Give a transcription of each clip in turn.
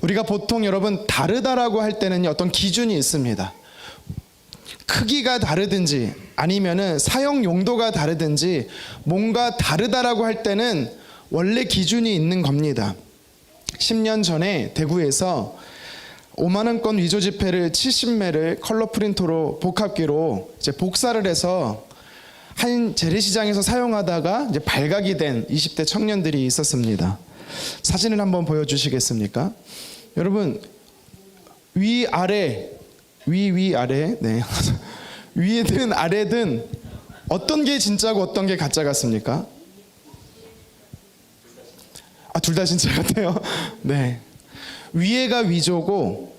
우리가 보통 여러분 다르다라고 할 때는 어떤 기준이 있습니다. 크기가 다르든지 아니면은 사용 용도가 다르든지 뭔가 다르다라고 할 때는 원래 기준이 있는 겁니다. 10년 전에 대구에서 5만 원권 위조 지폐를 70매를 컬러 프린터로 복합기로 이제 복사를 해서 한 재래시장에서 사용하다가 이제 발각이 된 20대 청년들이 있었습니다. 사진을 한번 보여주시겠습니까? 여러분 위아래 네. 위에든 아래든 어떤 게 진짜고 어떤 게 가짜 같습니까? 둘 다 진짜 같아요. 네. 위에가 위조고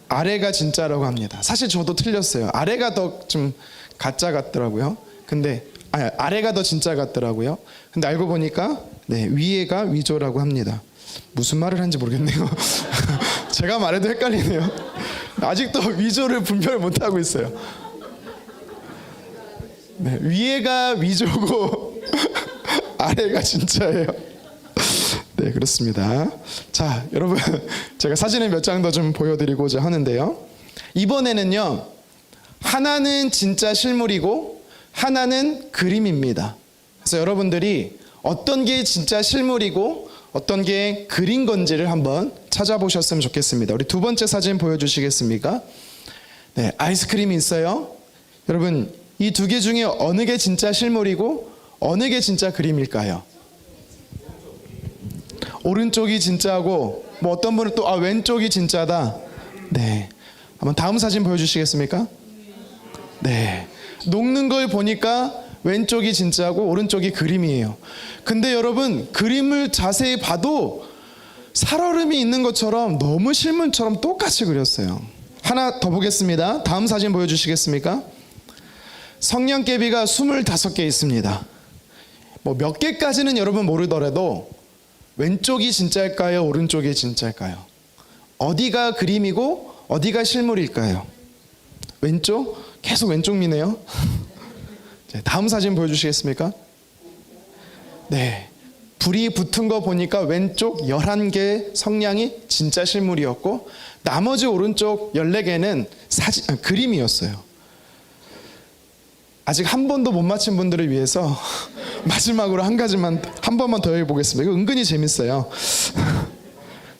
아래가 진짜라고 합니다. 사실 저도 틀렸어요. 아래가 더 좀 가짜 같더라고요. 근데 아래가 더 진짜 같더라고요. 근데 알고 보니까 네, 위에가 위조라고 합니다. 무슨 말을 하는지 모르겠네요. 제가 말해도 헷갈리네요. 아직도 위조를 분별 못하고 있어요. 네, 위에가 위조고 아래가 진짜예요. 네, 그렇습니다. 자, 여러분 제가 사진을 몇 장 더 좀 보여드리고자 하는데요. 이번에는요, 하나는 진짜 실물이고 하나는 그림입니다. 그래서 여러분들이 어떤 게 진짜 실물이고 어떤 게 그린 건지를 한번 찾아보셨으면 좋겠습니다. 우리 두 번째 사진 보여주시겠습니까? 네, 아이스크림이 있어요. 여러분 이 두 개 중에 어느 게 진짜 실물이고 어느 게 진짜 그림일까요? 오른쪽이 진짜고 뭐 어떤 분은 또 왼쪽이 진짜다. 네, 한번 다음 사진 보여주시겠습니까? 네, 녹는 걸 보니까 왼쪽이 진짜고 오른쪽이 그림이에요. 근데 여러분 그림을 자세히 봐도 살얼음이 있는 것처럼 너무 실물처럼 똑같이 그렸어요. 하나 더 보겠습니다. 다음 사진 보여주시겠습니까? 성냥개비가 25개 있습니다. 뭐 몇 개까지는 여러분 모르더라도 왼쪽이 진짜일까요? 오른쪽이 진짜일까요? 어디가 그림이고 어디가 실물일까요? 왼쪽? 계속 왼쪽 미네요. 다음 사진 보여주시겠습니까? 네, 불이 붙은 거 보니까 왼쪽 11개 성냥이 진짜 실물이었고 나머지 오른쪽 14개는 그림이었어요. 아직 한 번도 못 맞힌 분들을 위해서 마지막으로 한 번만 더 해보겠습니다. 이거 은근히 재밌어요.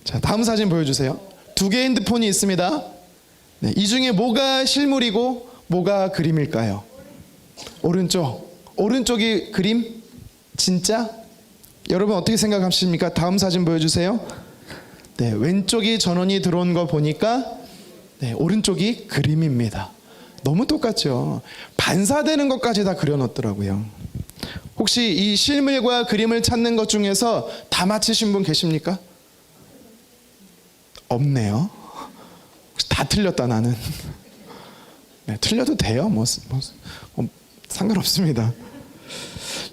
자, 다음 사진 보여주세요. 두 개의 핸드폰이 있습니다. 네, 이 중에 뭐가 실물이고 뭐가 그림일까요? 오른쪽이 그림? 진짜? 여러분 어떻게 생각하십니까? 다음 사진 보여주세요. 네, 왼쪽이 전원이 들어온 거 보니까 네, 오른쪽이 그림입니다. 너무 똑같죠. 반사되는 것까지 다 그려놓더라고요. 혹시 이 실물과 그림을 찾는 것 중에서 다 맞히신 분 계십니까? 없네요. 다 틀렸다 나는. 네, 틀려도 돼요. 상관없습니다.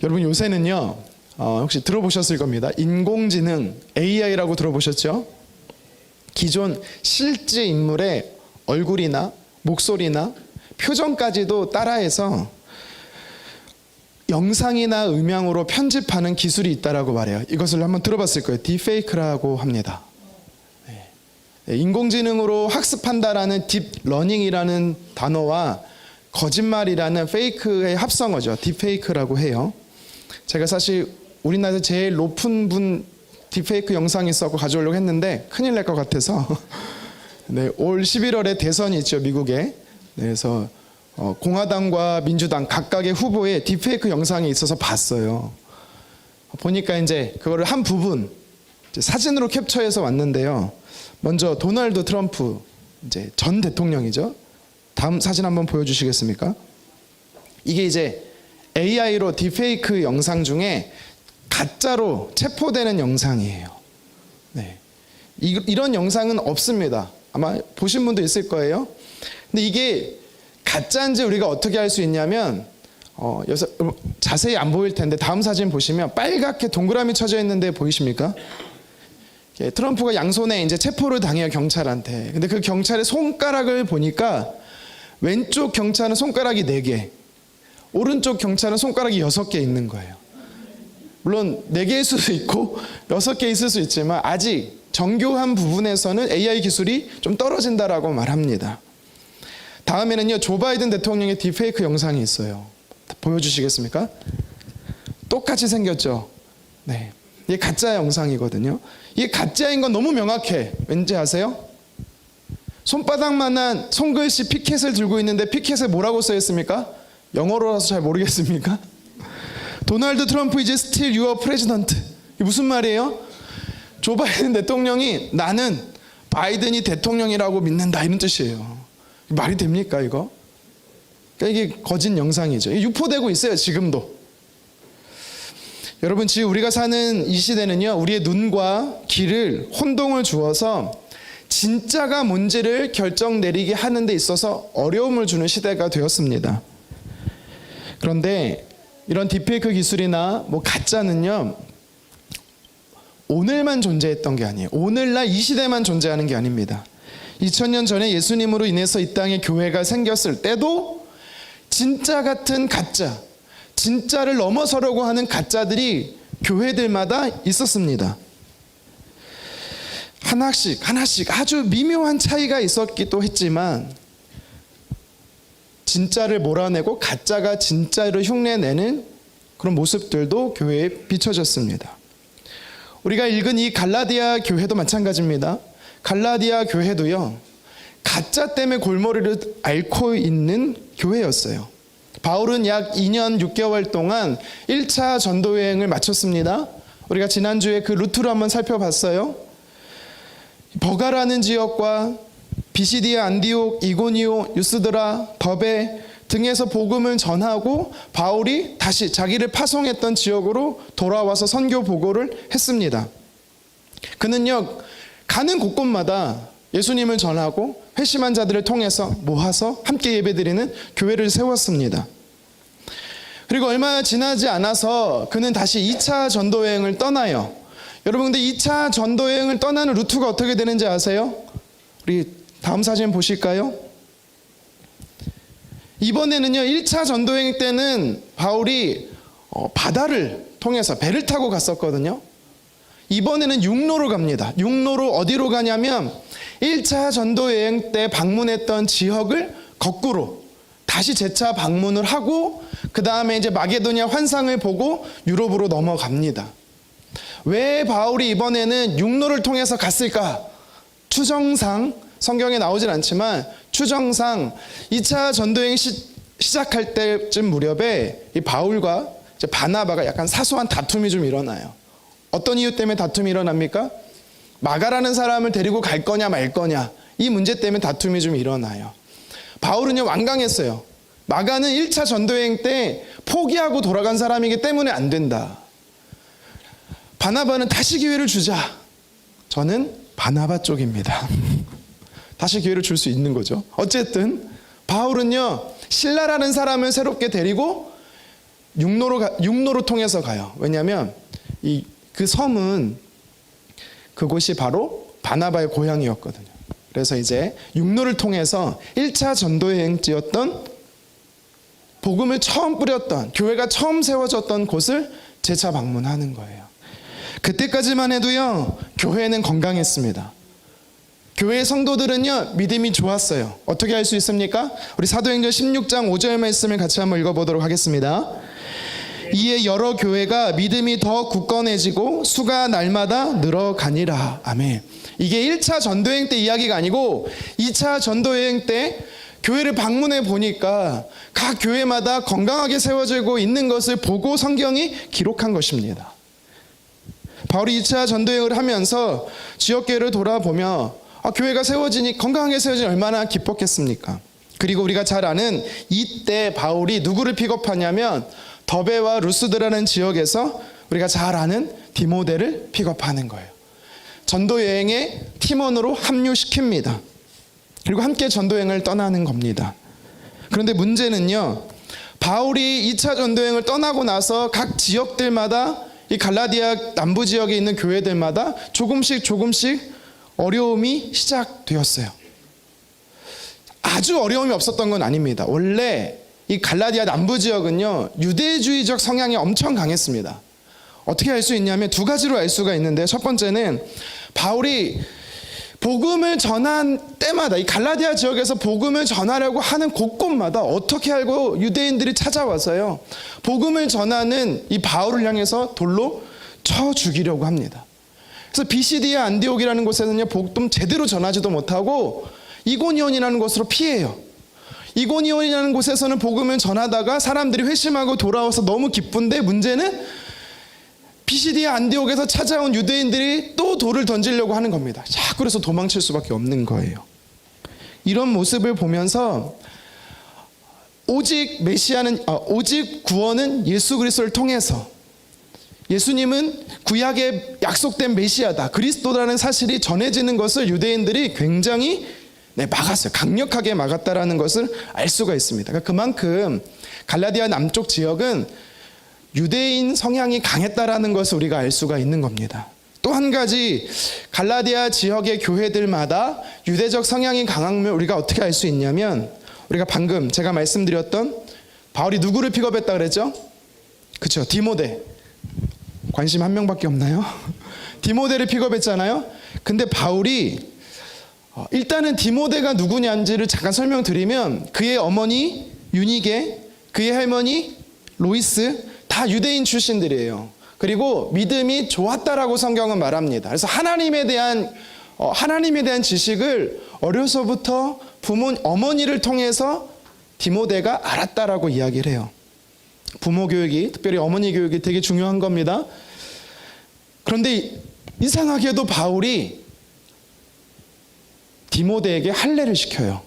여러분 요새는요, 혹시 들어보셨을 겁니다. 인공지능 AI라고 들어보셨죠? 기존 실제 인물의 얼굴이나 목소리나 표정까지도 따라해서 영상이나 음향으로 편집하는 기술이 있다라고 말해요. 이것을 한번 들어봤을 거예요. 딥페이크라고 합니다. 네. 인공지능으로 학습한다라는 딥러닝이라는 단어와 거짓말이라는 페이크의 합성어죠. 딥페이크라고 해요. 제가 사실 우리나라에서 제일 높은 분 딥페이크 영상이 있었고 가져오려고 했는데 큰일 날 것 같아서 네, 올 11월에 대선이 있죠, 미국에. 네, 그래서 공화당과 민주당 각각의 후보의 딥페이크 영상이 있어서 봤어요. 보니까 이제 그거를 한 부분 이제 사진으로 캡처해서 왔는데요. 먼저 도널드 트럼프 이제 전 대통령이죠. 다음 사진 한번 보여주시겠습니까? 이게 이제 AI로 딥페이크 영상 중에 가짜로 체포되는 영상이에요. 네. 이런 영상은 없습니다. 아마 보신 분도 있을 거예요. 근데 이게 가짜인지 우리가 어떻게 알 수 있냐면 자세히 안 보일 텐데 다음 사진 보시면 빨갛게 동그라미 쳐져 있는데 보이십니까? 트럼프가 양손에 이제 체포를 당해요, 경찰한테. 근데 그 경찰의 손가락을 보니까 왼쪽 경찰은 손가락이 4개, 오른쪽 경찰은 손가락이 6개 있는 거예요. 물론 4개일 수도 있고 6개 있을 수 있지만 아직 정교한 부분에서는 AI 기술이 좀 떨어진다라고 말합니다. 다음에는요, 조 바이든 대통령의 딥페이크 영상이 있어요. 보여주시겠습니까? 똑같이 생겼죠. 네, 이게 가짜 영상이거든요. 이게 가짜인 건 너무 명확해. 왠지 아세요? 손바닥만한 손글씨 피켓을 들고 있는데 피켓에 뭐라고 써있습니까? 영어로라서 잘 모르겠습니까? 도널드 트럼프 이제 still your president. 이게 무슨 말이에요? 조 바이든 대통령이 나는 바이든이 대통령이라고 믿는다, 이런 뜻이에요. 말이 됩니까 이거? 그러니까 이게 거짓 영상이죠. 이게 유포되고 있어요 지금도. 여러분, 지금 우리가 사는 이 시대는요, 우리의 눈과 귀를 혼동을 주어서 진짜가 뭔지를 결정 내리게 하는 데 있어서 어려움을 주는 시대가 되었습니다. 그런데 이런 딥페이크 기술이나 뭐 가짜는요, 오늘만 존재했던 게 아니에요. 오늘날 이 시대만 존재하는 게 아닙니다. 2000년 전에 예수님으로 인해서 이 땅에 교회가 생겼을 때도 진짜 같은 가짜, 진짜를 넘어서려고 하는 가짜들이 교회들마다 있었습니다. 하나씩 아주 미묘한 차이가 있었기도 했지만 진짜를 몰아내고 가짜가 진짜를 흉내내는 그런 모습들도 교회에 비춰졌습니다. 우리가 읽은 이 갈라디아 교회도 마찬가지입니다. 갈라디아 교회도요, 가짜 때문에 골머리를 앓고 있는 교회였어요. 바울은 약 2년 6개월 동안 1차 전도 여행을 마쳤습니다. 우리가 지난주에 그 루트를 한번 살펴봤어요. 버가라는 지역과 비시디아, 안디옥, 이고니오, 유스드라, 더베 등에서 복음을 전하고 바울이 다시 자기를 파송했던 지역으로 돌아와서 선교 보고를 했습니다. 그는요, 가는 곳곳마다 예수님을 전하고 회심한 자들을 통해서 모아서 함께 예배드리는 교회를 세웠습니다. 그리고 얼마 지나지 않아서 그는 다시 2차 전도 여행을 떠나요. 여러분, 근데 2차 전도 여행을 떠나는 루트가 어떻게 되는지 아세요? 우리 다음 사진 보실까요? 이번에는요, 1차 전도 여행 때는 바울이 바다를 통해서 배를 타고 갔었거든요. 이번에는 육로로 갑니다. 육로로 어디로 가냐면 1차 전도 여행 때 방문했던 지역을 거꾸로 다시 재차 방문을 하고 그 다음에 이제 마게도니아 환상을 보고 유럽으로 넘어갑니다. 왜 바울이 이번에는 육로를 통해서 갔을까? 추정상, 성경에 나오진 않지만 추정상 2차 전도여행 시작할 때쯤 무렵에 이 바울과 이제 바나바가 약간 사소한 다툼이 좀 일어나요. 어떤 이유 때문에 다툼이 일어납니까? 마가라는 사람을 데리고 갈 거냐 말 거냐, 이 문제 때문에 다툼이 좀 일어나요. 바울은요, 완강했어요. 마가는 1차 전도여행 때 포기하고 돌아간 사람이기 때문에 안 된다. 바나바는 다시 기회를 주자. 저는 바나바 쪽입니다. 다시 기회를 줄 수 있는 거죠. 어쨌든 바울은요, 신라라는 사람을 새롭게 데리고 육로로 통해서 가요. 왜냐하면 그 섬은, 그곳이 바로 바나바의 고향이었거든요. 그래서 이제 육로를 통해서 1차 전도여행지였던, 복음을 처음 뿌렸던, 교회가 처음 세워졌던 곳을 재차 방문하는 거예요. 그때까지만 해도요, 교회는 건강했습니다. 교회 성도들은요, 믿음이 좋았어요. 어떻게 할 수 있습니까? 우리 사도행전 16장 5절 말씀을 같이 한번 읽어보도록 하겠습니다. 이에 여러 교회가 믿음이 더 굳건해지고 수가 날마다 늘어가니라. 아멘. 이게 1차 전도여행 때 이야기가 아니고 2차 전도여행 때 교회를 방문해 보니까 각 교회마다 건강하게 세워지고 있는 것을 보고 성경이 기록한 것입니다. 바울이 2차 전도여행을 하면서 지역교회를 돌아보며 교회가 세워지니, 건강하게 세워지니 얼마나 기뻤겠습니까? 그리고 우리가 잘 아는 이때 바울이 누구를 픽업하냐면 더베와 루스드라는 지역에서 우리가 잘 아는 디모데를 픽업하는 거예요. 전도여행의 팀원으로 합류시킵니다. 그리고 함께 전도여행을 떠나는 겁니다. 그런데 문제는요, 바울이 2차 전도여행을 떠나고 나서 각 지역들마다, 이 갈라디아 남부 지역에 있는 교회들마다 조금씩 어려움이 시작되었어요. 아주 어려움이 없었던 건 아닙니다. 원래 이 갈라디아 남부 지역은요, 유대주의적 성향이 엄청 강했습니다. 어떻게 알 수 있냐면 두 가지로 알 수가 있는데, 첫 번째는 바울이 복음을 전한 때마다 이 갈라디아 지역에서 복음을 전하려고 하는 곳곳마다 어떻게 알고 유대인들이 찾아와서요, 복음을 전하는 이 바울을 향해서 돌로 쳐 죽이려고 합니다. 그래서 비시디아 안디옥이라는 곳에서는요, 복음 제대로 전하지도 못하고 이고니온이라는 곳으로 피해요. 이고니온이라는 곳에서는 복음을 전하다가 사람들이 회심하고 돌아와서 너무 기쁜데, 문제는 비시디아 안디옥에서 찾아온 유대인들이 또 돌을 던지려고 하는 겁니다. 자, 그래서 도망칠 수밖에 없는 거예요. 이런 모습을 보면서 오직 구원은 예수 그리스도를 통해서, 예수님은 구약에 약속된 메시아다, 그리스도라는 사실이 전해지는 것을 유대인들이 굉장히 막았어요. 강력하게 막았다라는 것을 알 수가 있습니다. 그러니까 그만큼 갈라디아 남쪽 지역은 유대인 성향이 강했다라는 것을 우리가 알 수가 있는 겁니다. 또 한 가지, 갈라디아 지역의 교회들마다 유대적 성향이 강함을 우리가 어떻게 알 수 있냐면, 우리가 방금 제가 말씀드렸던 바울이 누구를 픽업했다 그랬죠? 그렇죠, 디모데. 관심 한 명밖에 없나요? 디모데를 픽업했잖아요. 근데 바울이 일단은 디모데가 누구냐인지를 잠깐 설명드리면, 그의 어머니 유니게, 그의 할머니 로이스, 다 유대인 출신들이에요. 그리고 믿음이 좋았다라고 성경은 말합니다. 그래서 하나님에 대한 지식을 어려서부터 어머니를 통해서 디모데가 알았다라고 이야기를 해요. 부모 교육이, 특별히 어머니 교육이 되게 중요한 겁니다. 그런데 이상하게도 바울이 디모데에게 할례를 시켜요.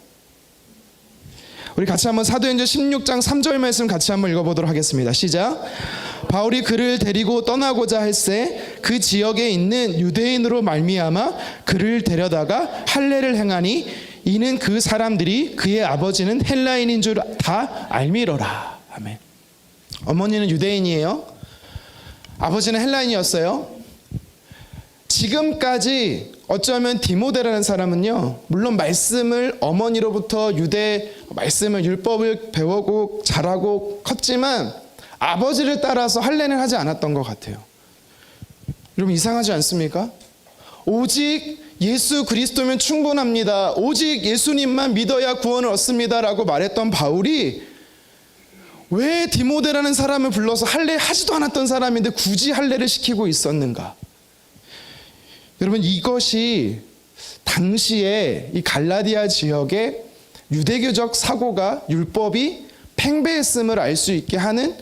우리 같이 한번 사도행전 16장 3절 말씀 같이 한번 읽어보도록 하겠습니다. 시작. 바울이 그를 데리고 떠나고자 할새 그 지역에 있는 유대인으로 말미암아 그를 데려다가 할례를 행하니 이는 그 사람들이 그의 아버지는 헬라인인 줄 다 알미러라. 아멘. 어머니는 유대인이에요. 아버지는 헬라인이었어요. 지금까지 어쩌면 디모데라는 사람은요, 물론 말씀을 어머니로부터 유대 말씀을, 율법을 배우고 자라고 컸지만 아버지를 따라서 할례는 하지 않았던 것 같아요. 여러분, 이상하지 않습니까? 오직 예수 그리스도면 충분합니다, 오직 예수님만 믿어야 구원을 얻습니다 라고 말했던 바울이 왜 디모데라는 사람을 불러서 할례 하지도 않았던 사람인데 굳이 할례를 시키고 있었는가? 여러분, 이것이 당시에 이 갈라디아 지역의 유대교적 사고가, 율법이 팽배했음을 알 수 있게 하는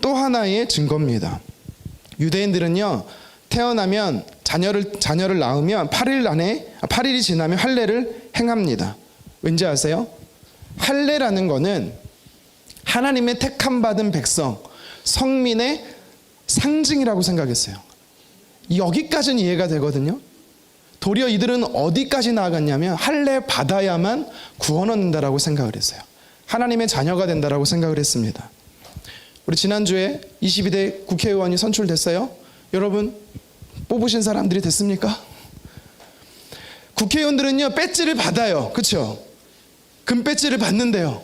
또 하나의 증거입니다. 유대인들은요, 태어나면 자녀를 낳으면 8일이 지나면 할례를 행합니다. 왠지 아세요? 할례라는 거는 하나님의 택함 받은 백성, 성민의 상징이라고 생각했어요. 여기까지는 이해가 되거든요. 도리어 이들은 어디까지 나아갔냐면 할례 받아야만 구원 얻는다라고 생각을 했어요. 하나님의 자녀가 된다라고 생각을 했습니다. 우리 지난주에 22대 국회의원이 선출됐어요. 여러분, 뽑으신 사람들이 됐습니까? 국회의원들은요, 배지를 받아요. 그렇죠? 금 배지를 받는데요,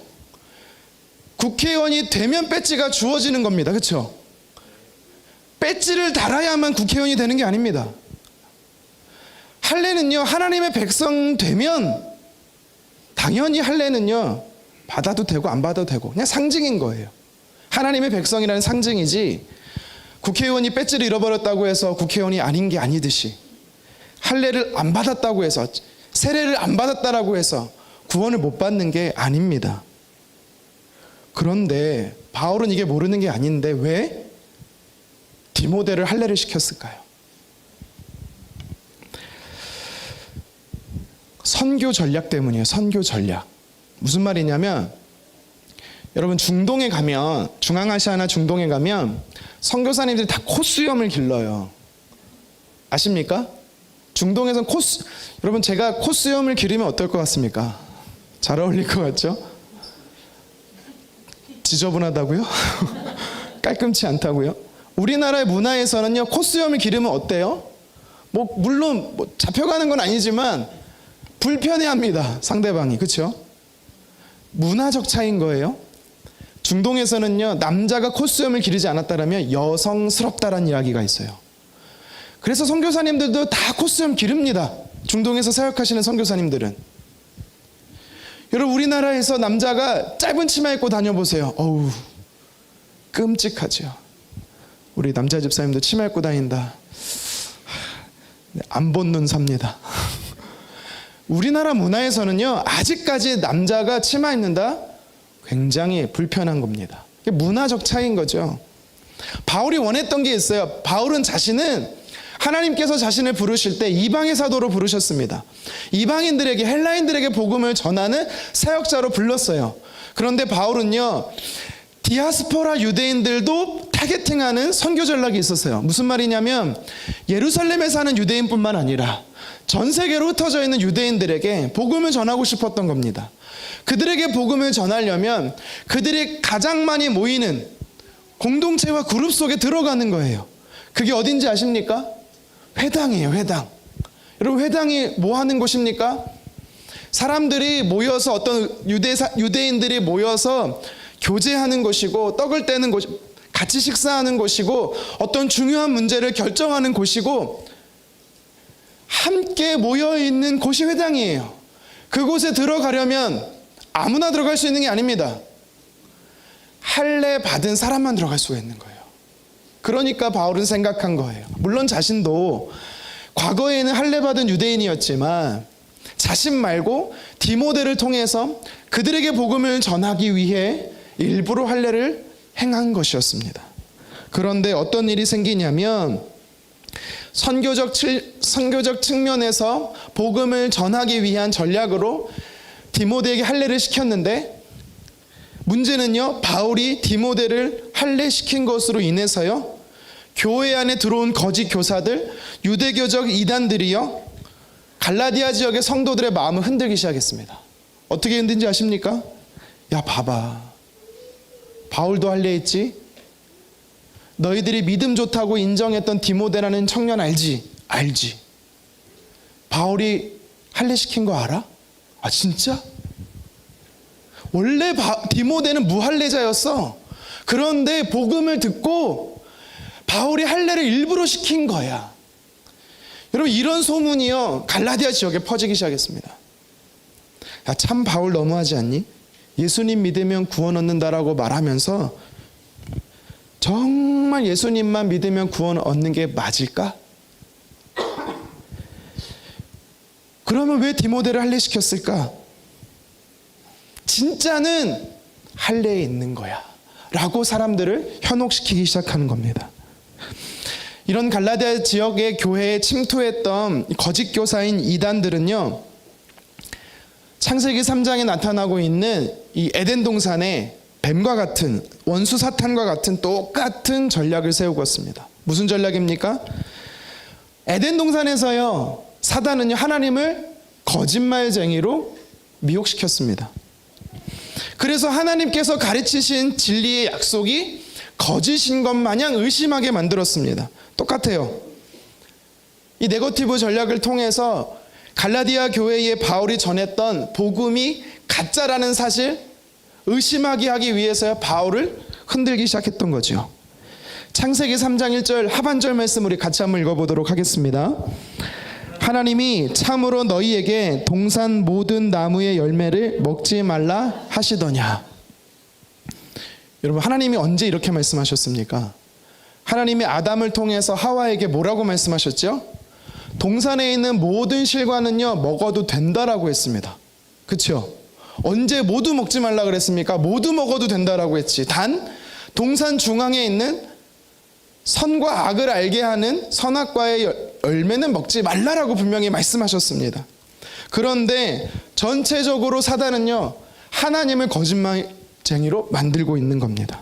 국회의원이 되면 배지가 주어지는 겁니다. 그렇죠? 배지를 달아야만 국회의원이 되는 게 아닙니다. 할례는요, 하나님의 백성 되면 당연히 할례는요, 받아도 되고 안 받아도 되고 그냥 상징인 거예요. 하나님의 백성이라는 상징이지, 국회의원이 배지를 잃어버렸다고 해서 국회의원이 아닌 게 아니듯이, 할례를 안 받았다고 해서, 세례를 안 받았다라고 해서 구원을 못 받는 게 아닙니다. 그런데 바울은 이게 모르는 게 아닌데 왜 디모데를 할례를 시켰을까요? 선교 전략 때문이에요. 선교 전략. 무슨 말이냐면, 여러분, 중동에 가면, 중앙아시아나 중동에 가면 선교사님들이 다 콧수염을 길러요. 아십니까? 중동에서는 여러분, 제가 콧수염을 기르면 어떨 것 같습니까? 잘 어울릴 것 같죠? 지저분하다고요? 깔끔치 않다고요? 우리나라의 문화에서는요, 콧수염을 기르면 어때요? 물론 잡혀가는 건 아니지만 불편해합니다, 상대방이. 그렇죠? 문화적 차이인 거예요. 중동에서는요, 남자가 콧수염을 기르지 않았다면 여성스럽다라는 이야기가 있어요. 그래서 선교사님들도 다 코스염 기릅니다. 중동에서 사역하시는 선교사님들은. 여러분, 우리나라에서 남자가 짧은 치마 입고 다녀보세요. 어우, 끔찍하죠. 우리 남자 집사님도 치마 입고 다닌다. 안 본 눈 삽니다. 우리나라 문화에서는요, 아직까지 남자가 치마 입는다? 굉장히 불편한 겁니다. 문화적 차이인 거죠. 바울이 원했던 게 있어요. 바울은 자신은 하나님께서 자신을 부르실 때 이방의 사도로 부르셨습니다. 이방인들에게, 헬라인들에게 복음을 전하는 사역자로 불렀어요. 그런데 바울은요, 디아스포라 유대인들도 타겟팅하는 선교 전략이 있었어요. 무슨 말이냐면 예루살렘에 사는 유대인뿐만 아니라 전 세계로 흩어져 있는 유대인들에게 복음을 전하고 싶었던 겁니다. 그들에게 복음을 전하려면 그들이 가장 많이 모이는 공동체와 그룹 속에 들어가는 거예요. 그게 어딘지 아십니까? 회당이에요, 회당. 여러분, 회당이 뭐 하는 곳입니까? 사람들이 모여서, 어떤 유대인들이 모여서 교제하는 곳이고, 떡을 떼는 곳, 같이 식사하는 곳이고, 어떤 중요한 문제를 결정하는 곳이고, 함께 모여있는 곳이 회당이에요. 그곳에 들어가려면 아무나 들어갈 수 있는 게 아닙니다. 할례 받은 사람만 들어갈 수가 있는 거예요. 그러니까 바울은 생각한 거예요. 물론 자신도 과거에는 할례 받은 유대인이었지만 자신 말고 디모데를 통해서 그들에게 복음을 전하기 위해 일부러 할례를 행한 것이었습니다. 그런데 어떤 일이 생기냐면 선교적 측면에서 복음을 전하기 위한 전략으로 디모데에게 할례를 시켰는데, 문제는요, 바울이 디모데를 할례시킨 것으로 인해서요, 교회 안에 들어온 거짓 교사들, 유대교적 이단들이요, 갈라디아 지역의 성도들의 마음을 흔들기 시작했습니다. 어떻게 흔든지 아십니까? 야, 봐봐, 바울도 할례했지? 너희들이 믿음 좋다고 인정했던 디모데라는 청년 알지? 알지. 바울이 할례시킨 거 알아? 아, 진짜? 원래 디모데는 무할례자였어. 그런데 복음을 듣고 바울이 할례를 일부러 시킨 거야. 여러분, 이런 소문이요, 갈라디아 지역에 퍼지기 시작했습니다. 야, 참 바울 너무하지 않니? 예수님 믿으면 구원 얻는다라고 말하면서 정말 예수님만 믿으면 구원 얻는 게 맞을까? 그러면 왜 디모데를 할례시켰을까? 진짜는 할례에 있는 거야 라고 사람들을 현혹시키기 시작하는 겁니다. 이런 갈라디아 지역의 교회에 침투했던 거짓 교사인 이단들은요, 창세기 3장에 나타나고 있는 이 에덴 동산에 뱀과 같은, 원수 사탄과 같은 똑같은 전략을 세우고 있습니다. 무슨 전략입니까? 에덴 동산에서요, 사단은요, 하나님을 거짓말쟁이로 미혹시켰습니다. 그래서 하나님께서 가르치신 진리의 약속이 거짓인 것 마냥 의심하게 만들었습니다. 똑같아요. 이 네거티브 전략을 통해서 갈라디아 교회에 바울이 전했던 복음이 가짜라는 사실, 의심하게 하기 위해서 바울을 흔들기 시작했던 거죠. 창세기 3장 1절 하반절 말씀 우리 같이 한번 읽어보도록 하겠습니다. 하나님이 참으로 너희에게 동산 모든 나무의 열매를 먹지 말라 하시더냐. 여러분, 하나님이 언제 이렇게 말씀하셨습니까? 하나님이 아담을 통해서 하와에게 뭐라고 말씀하셨죠? 동산에 있는 모든 실과는요, 먹어도 된다라고 했습니다. 그렇죠? 언제 모두 먹지 말라 그랬습니까? 모두 먹어도 된다라고 했지. 단 동산 중앙에 있는 선과 악을 알게 하는 선악과의 열매는 먹지 말라라고 분명히 말씀하셨습니다. 그런데 전체적으로 사단은요, 하나님을 거짓말쟁이로 만들고 있는 겁니다.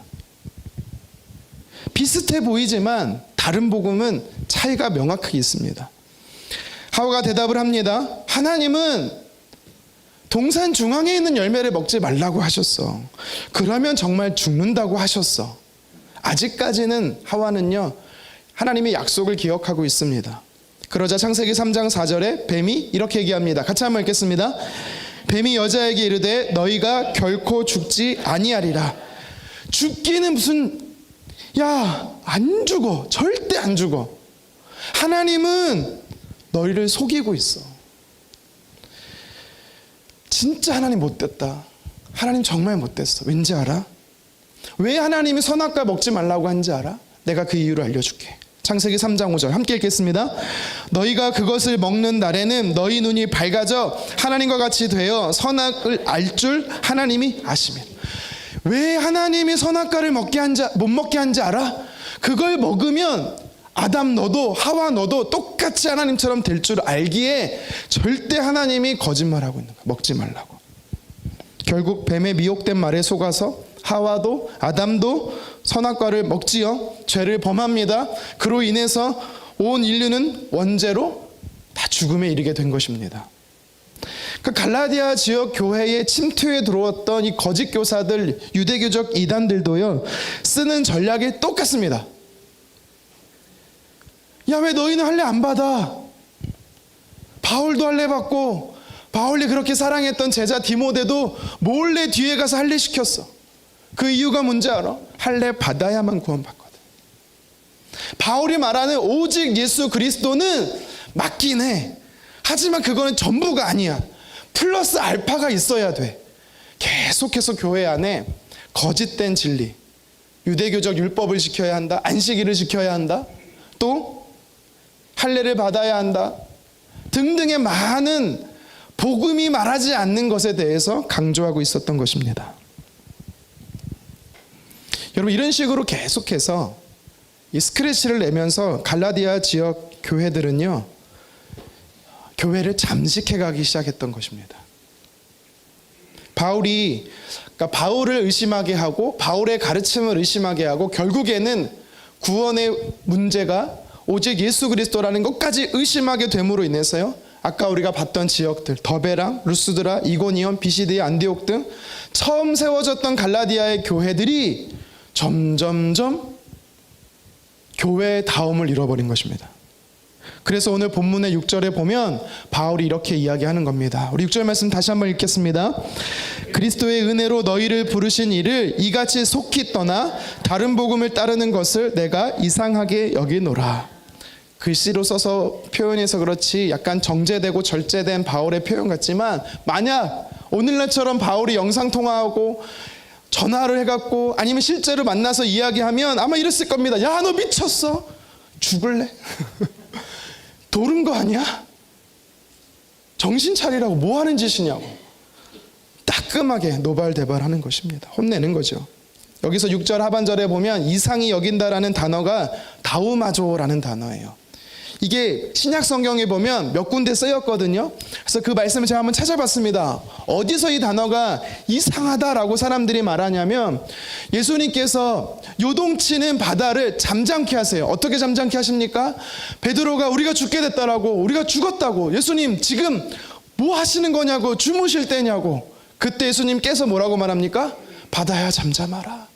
비슷해 보이지만 다른 복음은 차이가 명확하게 있습니다. 하와가 대답을 합니다. 하나님은 동산 중앙에 있는 열매를 먹지 말라고 하셨어. 그러면 정말 죽는다고 하셨어. 아직까지는 하와는요, 하나님의 약속을 기억하고 있습니다. 그러자 창세기 3장 4절에 뱀이 이렇게 얘기합니다. 같이 한번 읽겠습니다. 뱀이 여자에게 이르되 너희가 결코 죽지 아니하리라. 죽기는 무슨, 야, 안 죽어. 절대 안 죽어. 하나님은 너희를 속이고 있어. 진짜 하나님 못됐다. 하나님 정말 못됐어. 왠지 알아? 왜 하나님이 선악과 먹지 말라고 한지 알아? 내가 그 이유를 알려줄게. 창세기 3장 5절 함께 읽겠습니다. 너희가 그것을 먹는 날에는 너희 눈이 밝아져 하나님과 같이 되어 선악을 알 줄 하나님이 아시면. 왜 하나님이 선악과를 못 먹게 한지 알아? 그걸 먹으면 아담 너도 하와 너도 똑같이 하나님처럼 될 줄 알기에 절대 하나님이 거짓말하고 있는 거야. 먹지 말라고. 결국 뱀의 미혹된 말에 속아서 하와도 아담도 선악과를 먹지요. 죄를 범합니다. 그로 인해서 온 인류는 원죄로 다 죽음에 이르게 된 것입니다. 그 갈라디아 지역 교회에 침투해 들어왔던 이 거짓 교사들, 유대교적 이단들도요, 쓰는 전략이 똑같습니다. 야, 왜 너희는 할례 안 받아? 바울도 할례 받고 바울이 그렇게 사랑했던 제자 디모데도 몰래 뒤에 가서 할례 시켰어. 그 이유가 뭔지 알아? 할례 받아야만 구원받거든. 바울이 말하는 오직 예수 그리스도는 맞긴 해. 하지만 그거는 전부가 아니야. 플러스 알파가 있어야 돼. 계속해서 교회 안에 거짓된 진리, 유대교적 율법을 지켜야 한다, 안식일을 지켜야 한다, 또 할례를 받아야 한다 등등의 많은 복음이 말하지 않는 것에 대해서 강조하고 있었던 것입니다. 여러분, 이런 식으로 계속해서 이 스크래치를 내면서 갈라디아 지역 교회들은요, 교회를 잠식해 가기 시작했던 것입니다. 그러니까 바울을 의심하게 하고 바울의 가르침을 의심하게 하고 결국에는 구원의 문제가 오직 예수 그리스도라는 것까지 의심하게 됨으로 인해서요, 아까 우리가 봤던 지역들 더베랑 루스드라, 이고니온, 비시디아, 안디옥 등 처음 세워졌던 갈라디아의 교회들이 점점점 교회의 다움을 잃어버린 것입니다. 그래서 오늘 본문의 6절에 보면 바울이 이렇게 이야기하는 겁니다. 우리 6절 말씀 다시 한번 읽겠습니다. 그리스도의 은혜로 너희를 부르신 이를 이같이 속히 떠나 다른 복음을 따르는 것을 내가 이상하게 여기노라. 글씨로 써서 표현해서 그렇지 약간 정제되고 절제된 바울의 표현 같지만, 만약 오늘날처럼 바울이 영상통화하고 전화를 해갖고 아니면 실제로 만나서 이야기하면 아마 이랬을 겁니다. 야, 너 미쳤어? 죽을래? 도른 거 아니야? 정신 차리라고, 뭐 하는 짓이냐고 따끔하게 노발대발하는 것입니다. 혼내는 거죠. 여기서 6절 하반절에 보면 이상히 여긴다라는 단어가 다우마조라는 단어예요. 이게 신약 성경에 보면 몇 군데 쓰였거든요. 그래서 그 말씀을 제가 한번 찾아봤습니다. 어디서 이 단어가 이상하다라고 사람들이 말하냐면, 예수님께서 요동치는 바다를 잠잠케 하세요. 어떻게 잠잠케 하십니까? 베드로가 우리가 죽게 됐다라고, 우리가 죽었다고, 예수님 지금 뭐 하시는 거냐고, 주무실 때냐고. 그때 예수님께서 뭐라고 말합니까? 바다야 잠잠하라.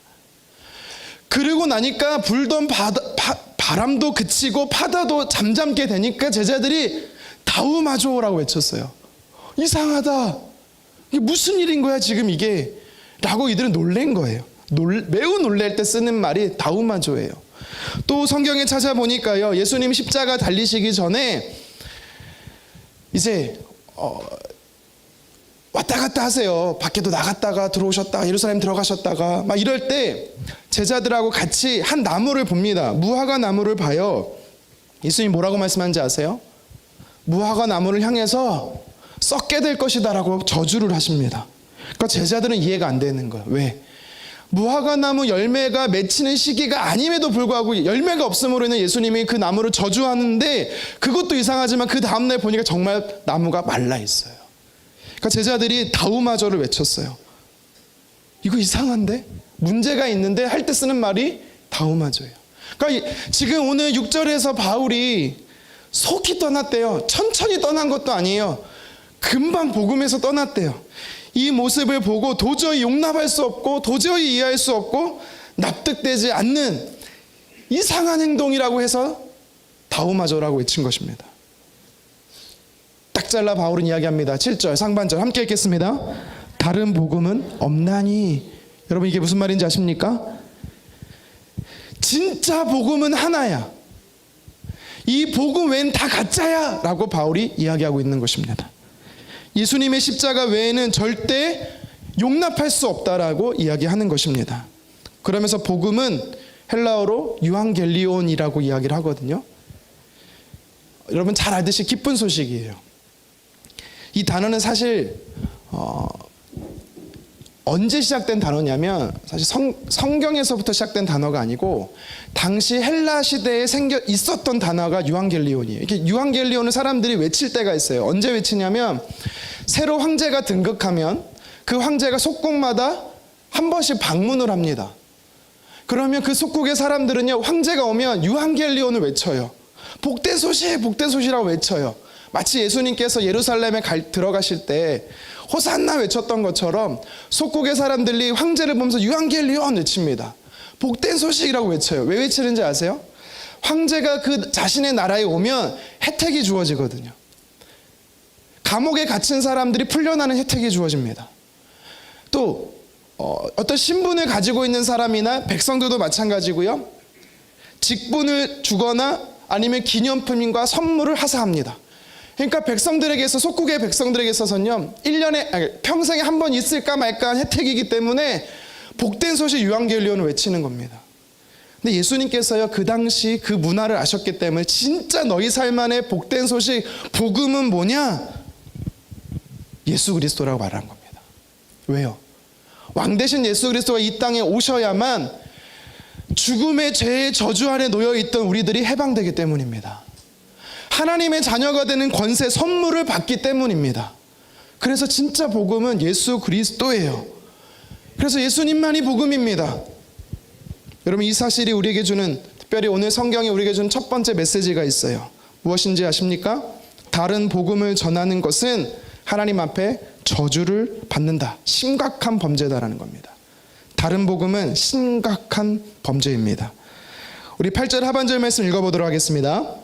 그러고 나니까 불던 바람도 그치고 바다도 잠잠게 되니까 제자들이 다우마조라고 외쳤어요. 이상하다. 이게 무슨 일인 거야 지금 이게? 라고 이들은 놀란 거예요. 매우 놀랄 때 쓰는 말이 다우마조예요. 또 성경에 찾아보니까요, 예수님 십자가 달리시기 전에 이제 왔다 갔다 하세요. 밖에도 나갔다가 들어오셨다가 예루살렘 들어가셨다가 막 이럴 때 제자들하고 같이 한 나무를 봅니다. 무화과 나무를 봐요. 예수님 뭐라고 말씀하는지 아세요? 무화과 나무를 향해서 썩게 될 것이다 라고 저주를 하십니다. 그러니까 제자들은 이해가 안 되는 거예요. 왜? 무화과 나무 열매가 맺히는 시기가 아님에도 불구하고 열매가 없음으로 인해 예수님이 그 나무를 저주하는데, 그것도 이상하지만 그 다음날 보니까 정말 나무가 말라 있어요. 그러니까 제자들이 다우마조를 외쳤어요. 이거 이상한데? 문제가 있는데 할 때 쓰는 말이 다우마조예요. 그러니까 지금 오늘 6절에서 바울이 속히 떠났대요. 천천히 떠난 것도 아니에요. 금방 복음에서 떠났대요. 이 모습을 보고 도저히 용납할 수 없고 도저히 이해할 수 없고 납득되지 않는 이상한 행동이라고 해서 다우마조라고 외친 것입니다. 딱 잘라 바울은 이야기합니다. 7절 상반절 함께 읽겠습니다. 다른 복음은 없나니. 여러분, 이게 무슨 말인지 아십니까? 진짜 복음은 하나야. 이 복음 외엔 다 가짜야 라고 바울이 이야기하고 있는 것입니다. 예수님의 십자가 외에는 절대 용납할 수 없다라고 이야기하는 것입니다. 그러면서 복음은 헬라어로 유앙겔리온이라고 이야기를 하거든요. 여러분 잘 알듯이 기쁜 소식이에요. 이 단어는 사실 언제 시작된 단어냐면 사실 성경에서부터 시작된 단어가 아니고 당시 헬라 시대에 있었던 단어가 유앙겔리온이에요. 이렇게 유앙겔리온을 사람들이 외칠 때가 있어요. 언제 외치냐면 새로 황제가 등극하면 그 황제가 속국마다 한 번씩 방문을 합니다. 그러면 그 속국의 사람들은요, 황제가 오면 유앙겔리온을 외쳐요. 복된 소식, 복된 소식이라고 외쳐요. 마치 예수님께서 예루살렘에 들어가실 때 호산나 외쳤던 것처럼 속국의 사람들이 황제를 보면서 유앙겔리온 외칩니다. 복된 소식이라고 외쳐요. 왜 외치는지 아세요? 황제가 그 자신의 나라에 오면 혜택이 주어지거든요. 감옥에 갇힌 사람들이 풀려나는 혜택이 주어집니다. 또 어떤 신분을 가지고 있는 사람이나 백성들도 마찬가지고요. 직분을 주거나 아니면 기념품과 선물을 하사합니다. 그러니까 백성들에게서, 속국의 백성들에게 있어서는요, 1년에 평생에 한 번 있을까 말까 한 혜택이기 때문에 복된 소식 유앙겔리온을 외치는 겁니다. 근데 예수님께서요, 그 당시 그 문화를 아셨기 때문에 진짜 너희 삶 안에 복된 소식, 복음은 뭐냐? 예수 그리스도라고 말한 겁니다. 왜요? 왕 대신 예수 그리스도가 이 땅에 오셔야만 죽음의 죄의 저주 아래 놓여있던 우리들이 해방되기 때문입니다. 하나님의 자녀가 되는 권세, 선물을 받기 때문입니다. 그래서 진짜 복음은 예수 그리스도예요. 그래서 예수님만이 복음입니다. 여러분, 이 사실이 우리에게 주는, 특별히 오늘 성경이 우리에게 주는 첫 번째 메시지가 있어요. 무엇인지 아십니까? 다른 복음을 전하는 것은 하나님 앞에 저주를 받는다. 심각한 범죄다라는 겁니다. 다른 복음은 심각한 범죄입니다. 우리 8절 하반절 말씀 읽어보도록 하겠습니다.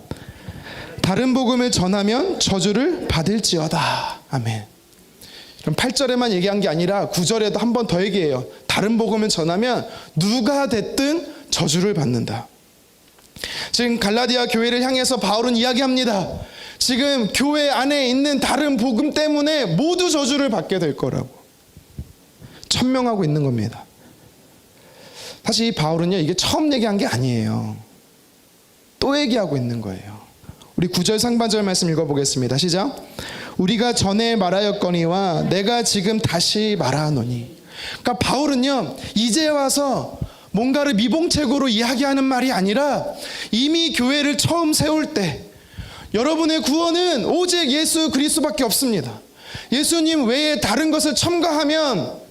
다른 복음을 전하면 저주를 받을지어다. 아멘. 그럼 8절에만 얘기한 게 아니라 9절에도 한 번 더 얘기해요. 다른 복음을 전하면 누가 됐든 저주를 받는다. 지금 갈라디아 교회를 향해서 바울은 이야기합니다. 지금 교회 안에 있는 다른 복음 때문에 모두 저주를 받게 될 거라고 천명하고 있는 겁니다. 사실 이 바울은요, 이게 처음 얘기한 게 아니에요. 또 얘기하고 있는 거예요. 우리 9절 상반절 말씀 읽어보겠습니다. 시작. 우리가 전에 말하였거니와 내가 지금 다시 말하노니. 그러니까 바울은요, 이제 와서 뭔가를 미봉책으로 이야기하는 말이 아니라 이미 교회를 처음 세울 때 여러분의 구원은 오직 예수 그리스도밖에 없습니다. 예수님 외에 다른 것을 첨가하면,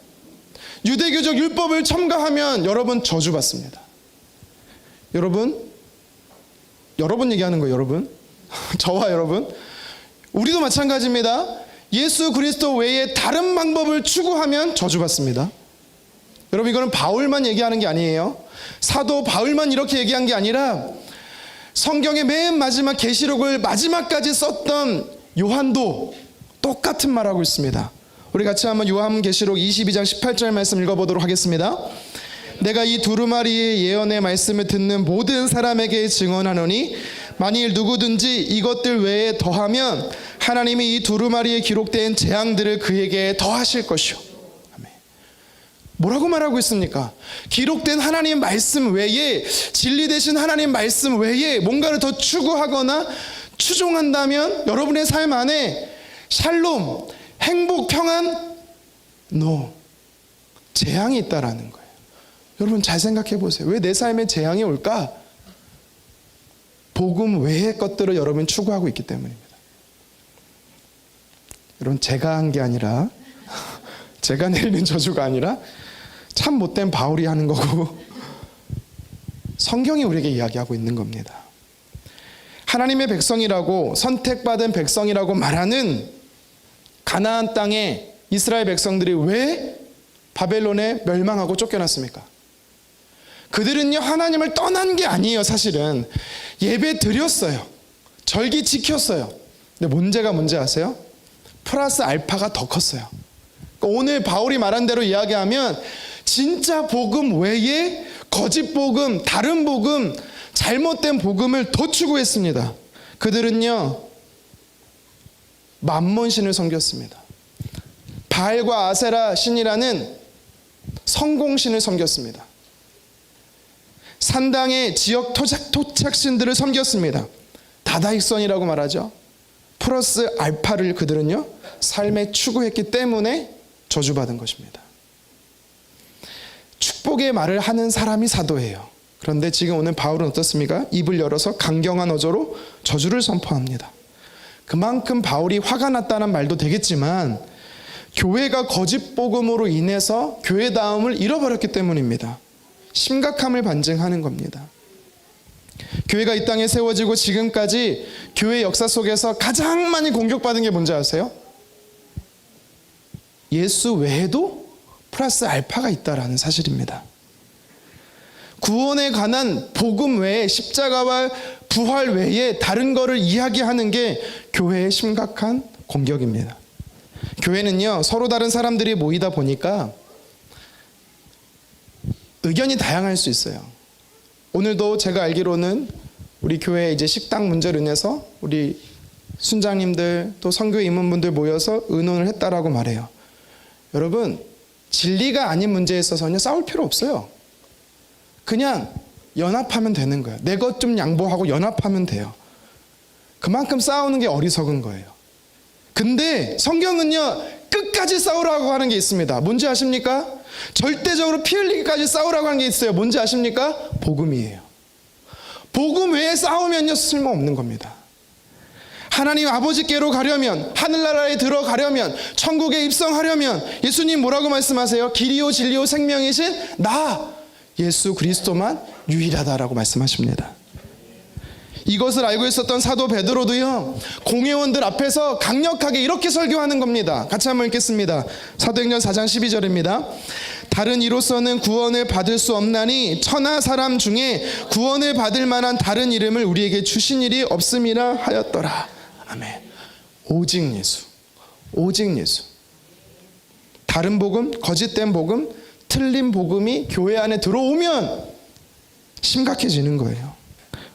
유대교적 율법을 첨가하면 여러분 저주받습니다. 여러분 얘기하는 거예요. 여러분 저와 여러분, 우리도 마찬가지입니다. 예수 그리스도 외에 다른 방법을 추구하면 저주받습니다. 여러분, 이거는 바울만 얘기하는 게 아니에요. 사도 바울만 이렇게 얘기한 게 아니라 성경의 맨 마지막 계시록을 마지막까지 썼던 요한도 똑같은 말하고 있습니다. 우리 같이 한번 요한계시록 22장 18절 말씀 읽어보도록 하겠습니다. 내가 이 두루마리의 예언의 말씀을 듣는 모든 사람에게 증언하노니 만일 누구든지 이것들 외에 더하면 하나님이 이 두루마리에 기록된 재앙들을 그에게 더하실 것이요. 아멘. 뭐라고 말하고 있습니까? 기록된 하나님 말씀 외에, 진리 되신 하나님 말씀 외에 뭔가를 더 추구하거나 추종한다면 여러분의 삶 안에 샬롬, 행복, 평안, 재앙이 있다라는 거예요. 여러분 잘 생각해 보세요. 왜 내 삶에 재앙이 올까? 복음 외의 것들을 여러분 추구하고 있기 때문입니다. 여러분, 제가 한 게 아니라, 제가 내리는 저주가 아니라 참 못된 바울이 하는 거고 성경이 우리에게 이야기하고 있는 겁니다. 하나님의 백성이라고, 선택받은 백성이라고 말하는 가나안 땅에 이스라엘 백성들이 왜 바벨론에 멸망하고 쫓겨났습니까? 그들은요, 하나님을 떠난 게 아니에요. 사실은 예배 드렸어요. 절기 지켰어요. 근데 문제가 뭔지 아세요? 플러스 알파가 더 컸어요. 그러니까 오늘 바울이 말한 대로 이야기하면 진짜 복음 외에 거짓 복음, 다른 복음, 잘못된 복음을 더 추구했습니다. 그들은요 맘몬 신을 섬겼습니다. 바알과 아세라 신이라는 성공신을 섬겼습니다. 산당의 지역 토착신들을 섬겼습니다. 다다익선이라고 말하죠. 플러스 알파를 그들은요 삶에 추구했기 때문에 저주받은 것입니다. 축복의 말을 하는 사람이 사도예요. 그런데 지금 오늘 바울은 어떻습니까? 입을 열어서 강경한 어조로 저주를 선포합니다. 그만큼 바울이 화가 났다는 말도 되겠지만 교회가 거짓 복음으로 인해서 교회다움을 잃어버렸기 때문입니다. 심각함을 반증하는 겁니다. 교회가 이 땅에 세워지고 지금까지 교회 역사 속에서 가장 많이 공격받은 게 뭔지 아세요? 예수 외에도 플러스 알파가 있다라는 사실입니다. 구원에 관한 복음 외에 십자가와 부활 외에 다른 거를 이야기하는 게 교회의 심각한 공격입니다. 교회는요 서로 다른 사람들이 모이다 보니까 의견이 다양할 수 있어요. 오늘도 제가 알기로는 우리 교회 이제 식당 문제로 인해서 우리 순장님들 또 선교회 임원분들 모여서 의논을 했다라고 말해요. 여러분 진리가 아닌 문제에 있어서는 싸울 필요 없어요. 그냥 연합하면 되는 거예요. 내 것 좀 양보하고 연합하면 돼요. 그만큼 싸우는 게 어리석은 거예요. 근데 성경은요 끝까지 싸우라고 하는 게 있습니다. 뭔지 아십니까? 절대적으로 피 흘리기까지 싸우라고 하는 게 있어요. 뭔지 아십니까? 복음이에요. 복음 외에 싸우면요 쓸모없는 겁니다. 하나님 아버지께로 가려면, 하늘나라에 들어가려면, 천국에 입성하려면 예수님 뭐라고 말씀하세요? 길이요 진리요 생명이신 나 예수 그리스도만 유일하다라고 말씀하십니다. 이것을 알고 있었던 사도 베드로도요 공회원들 앞에서 강력하게 이렇게 설교하는 겁니다. 같이 한번 읽겠습니다. 사도행전 4장 12절입니다. 다른 이로서는 구원을 받을 수 없나니 천하 사람 중에 구원을 받을 만한 다른 이름을 우리에게 주신 일이 없음이라 하였더라. 아멘. 오직 예수, 오직 예수. 다른 복음, 거짓된 복음, 틀린 복음이 교회 안에 들어오면 심각해지는 거예요.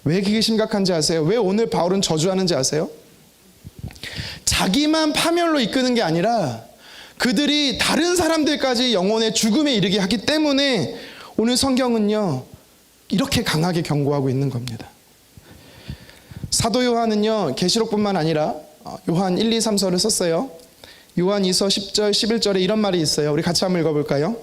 왜 그게 심각한지 아세요? 왜 오늘 바울은 저주하는지 아세요? 자기만 파멸로 이끄는 게 아니라 그들이 다른 사람들까지 영혼의 죽음에 이르게 하기 때문에 오늘 성경은요 이렇게 강하게 경고하고 있는 겁니다. 사도 요한은요 계시록뿐만 아니라 요한 1, 2, 3서를 썼어요. 요한 2서 10절 11절에 이런 말이 있어요. 우리 같이 한번 읽어볼까요?